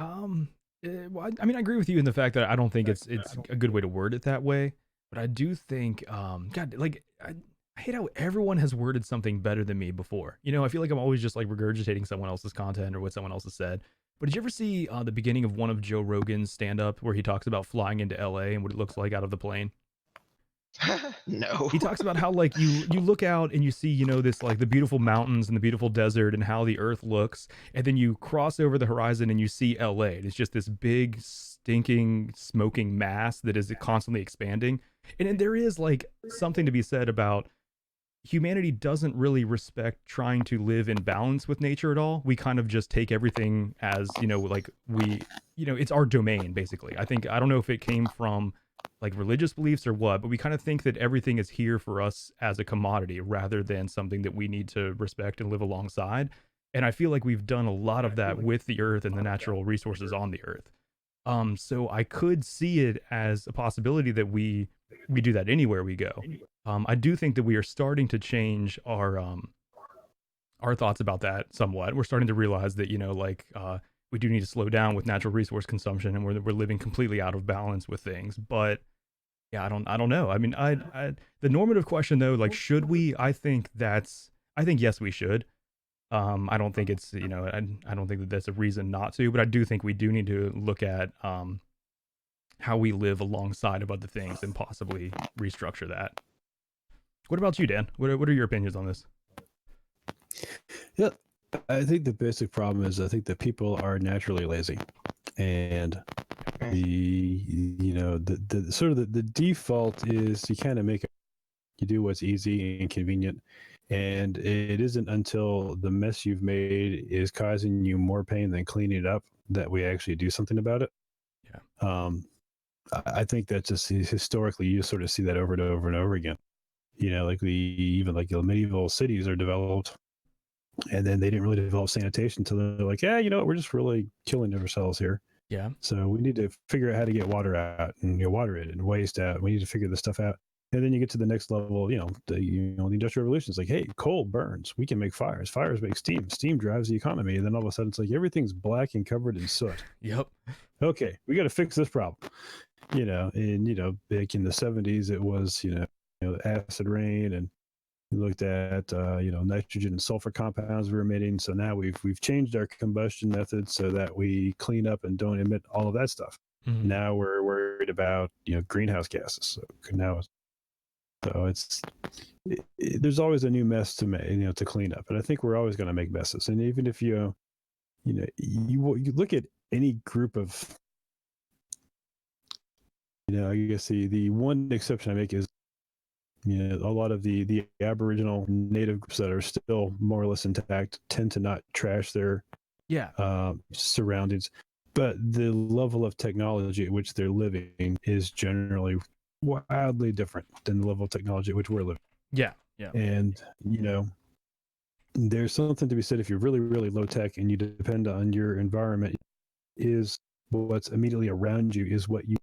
Well, I mean, I agree with you in the fact that I don't think it's a good way to word it that way, but I do think, God, like I hate how everyone has worded something better than me before. I feel like I'm always just like regurgitating someone else's content or what someone else has said. But did you ever see the beginning of one of Joe Rogan's stand-up where he talks about flying into LA and what it looks like out of the plane? No. He talks about how like you look out and you see, this like the beautiful mountains and the beautiful desert and how the earth looks, and then you cross over the horizon and you see LA. It's just this big stinking smoking mass that is constantly expanding. And there is like something to be said about humanity doesn't really respect trying to live in balance with nature at all. We kind of just take everything as, like it's our domain basically. I don't know if it came from like religious beliefs or what, but we kind of think that everything is here for us as a commodity rather than something that we need to respect and live alongside. And I feel like we've done a lot of that with the earth and the natural resources on the earth. So I could see it as a possibility that we do that anywhere we go. I do think that we are starting to change our thoughts about that somewhat. We're starting to realize that, like, we do need to slow down with natural resource consumption, and we're living completely out of balance with things. But yeah, I don't know. I mean, the normative question though, like, should we? I think yes, we should. I don't think it's, I don't think that that's a reason not to, but I do think we do need to look at how we live alongside of other things and possibly restructure that. What about you, Dan? What are your opinions on this? Yeah, I think the basic problem is I think that people are naturally lazy, and the sort of the default is you kind of you do what's easy and convenient, and it isn't until the mess you've made is causing you more pain than cleaning it up that we actually do something about it. Yeah. I think that just historically you sort of see that over and over and over again. Like even like the medieval cities are developed, and then they didn't really develop sanitation until they're like, yeah, you know what, we're just really killing ourselves here. Yeah. So we need to figure out how to get water out and water it and waste out. We need to figure this stuff out. And then you get to the next level, the Industrial Revolution is like, hey, coal burns. We can make fires. Fires make steam. Steam drives the economy. And then all of a sudden it's like everything's black and covered in soot. Yep. Okay, we got to fix this problem. Back in the 70s, it was, acid rain, and we looked at nitrogen and sulfur compounds we're emitting. So now we've changed our combustion methods so that we clean up and don't emit all of that stuff. Mm-hmm. Now we're worried about greenhouse gases. There's always a new mess to make, to clean up, and I think we're always going to make messes. And even if you look at any group of, I guess the one exception I make is a lot of the Aboriginal native groups that are still more or less intact tend to not trash their surroundings, but the level of technology at which they're living is generally wildly different than the level of technology at which we're living. Yeah. And there's something to be said if you're really, really low tech and you depend on your environment is what's immediately around you is what you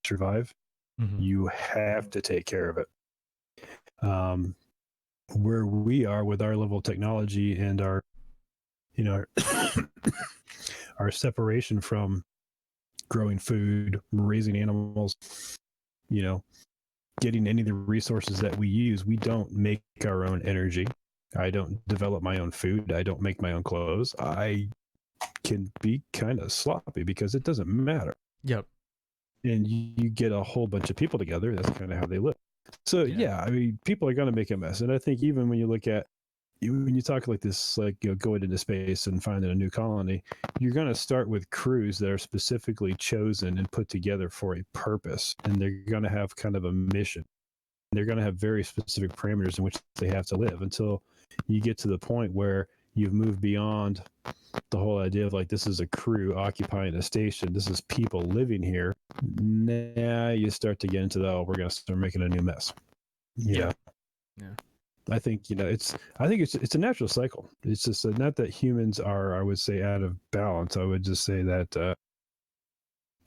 survive. Mm-hmm. You have to take care of it. Where we are with our level of technology and our our separation from growing food, raising animals, getting any of the resources that we use, we don't make our own energy. I don't develop my own food. I don't make my own clothes. I can be kind of sloppy because it doesn't matter. Yep. And you get a whole bunch of people together. That's kind of how they live. So yeah, I mean, people are going to make a mess. And I think even when you look at, when you talk like this, like going into space and finding a new colony, you're going to start with crews that are specifically chosen and put together for a purpose, and they're going to have kind of a mission. They're going to have very specific parameters in which they have to live until you get to the point where you've moved beyond the whole idea of like, this is a crew occupying a station, this is people living here. Now you start to get into we're going to start making a new mess. Yeah. I think it's a natural cycle. It's just not that humans are, I would say, out of balance. I would just say that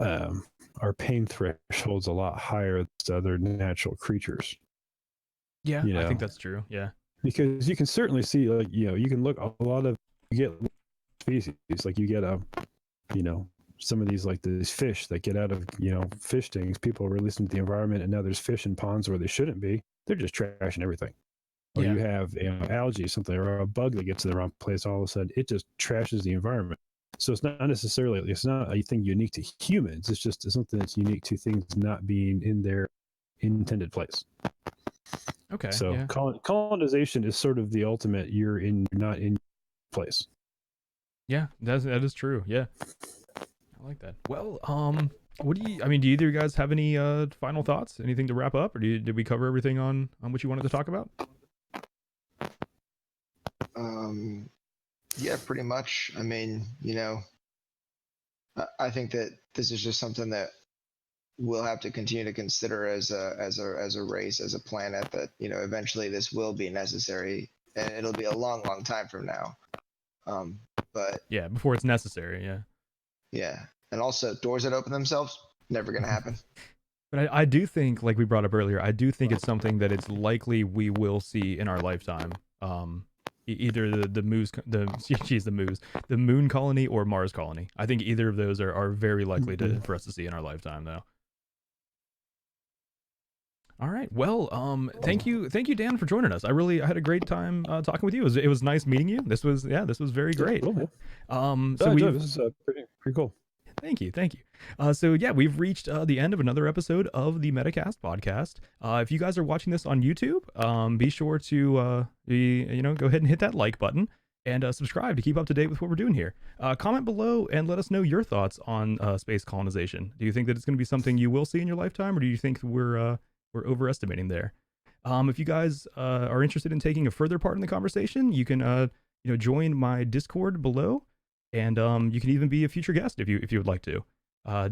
our pain threshold's a lot higher than other natural creatures. Yeah, I think that's true. Yeah, because you can certainly see, like, you can look a lot of, you get species, like you get some of these, like these fish that get out of fish tanks. People release them to the environment, and now there's fish in ponds where they shouldn't be. They're just trashing everything. Or you have algae, something, or a bug that gets to the wrong place. All of a sudden, it just trashes the environment. So it's not necessarily, it's not a thing unique to humans. It's just something that's unique to things not being in their intended place. Okay. So colonization is sort of the ultimate. You're not in place. Yeah, that is true. Yeah, I like that. Well, what do you? I mean, do either of you guys have any final thoughts? Anything to wrap up, or did we cover everything on what you wanted to talk about? Yeah, pretty much. I mean, I think that this is just something that we'll have to continue to consider as a race, as a planet, that eventually this will be necessary, and it'll be a long time from now. But yeah, before it's necessary. Yeah. yeah, and also doors that open themselves, never gonna happen. But I do think, like we brought up earlier, I do think it's something that it's likely we will see in our lifetime. Either the moon colony or Mars colony. I think either of those are very likely for us to see in our lifetime, though. All right. Well, thank you, Dan, for joining us. I had a great time talking with you. It was nice meeting you. This was very great. Cool. So this is pretty cool. Thank you. So yeah, we've reached the end of another episode of the Metacast podcast. If you guys are watching this on YouTube, be sure to go ahead and hit that like button and subscribe to keep up to date with what we're doing here. Comment below and let us know your thoughts on space colonization. Do you think that it's going to be something you will see in your lifetime, or do you think we're overestimating there? If you guys are interested in taking a further part in the conversation, you can join my Discord below. And you can even be a future guest if you would like to.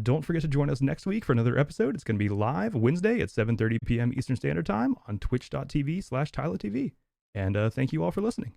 Don't forget to join us next week for another episode. It's going to be live Wednesday at 7:30 p.m. Eastern Standard Time on twitch.tv/TylerTV. And thank you all for listening.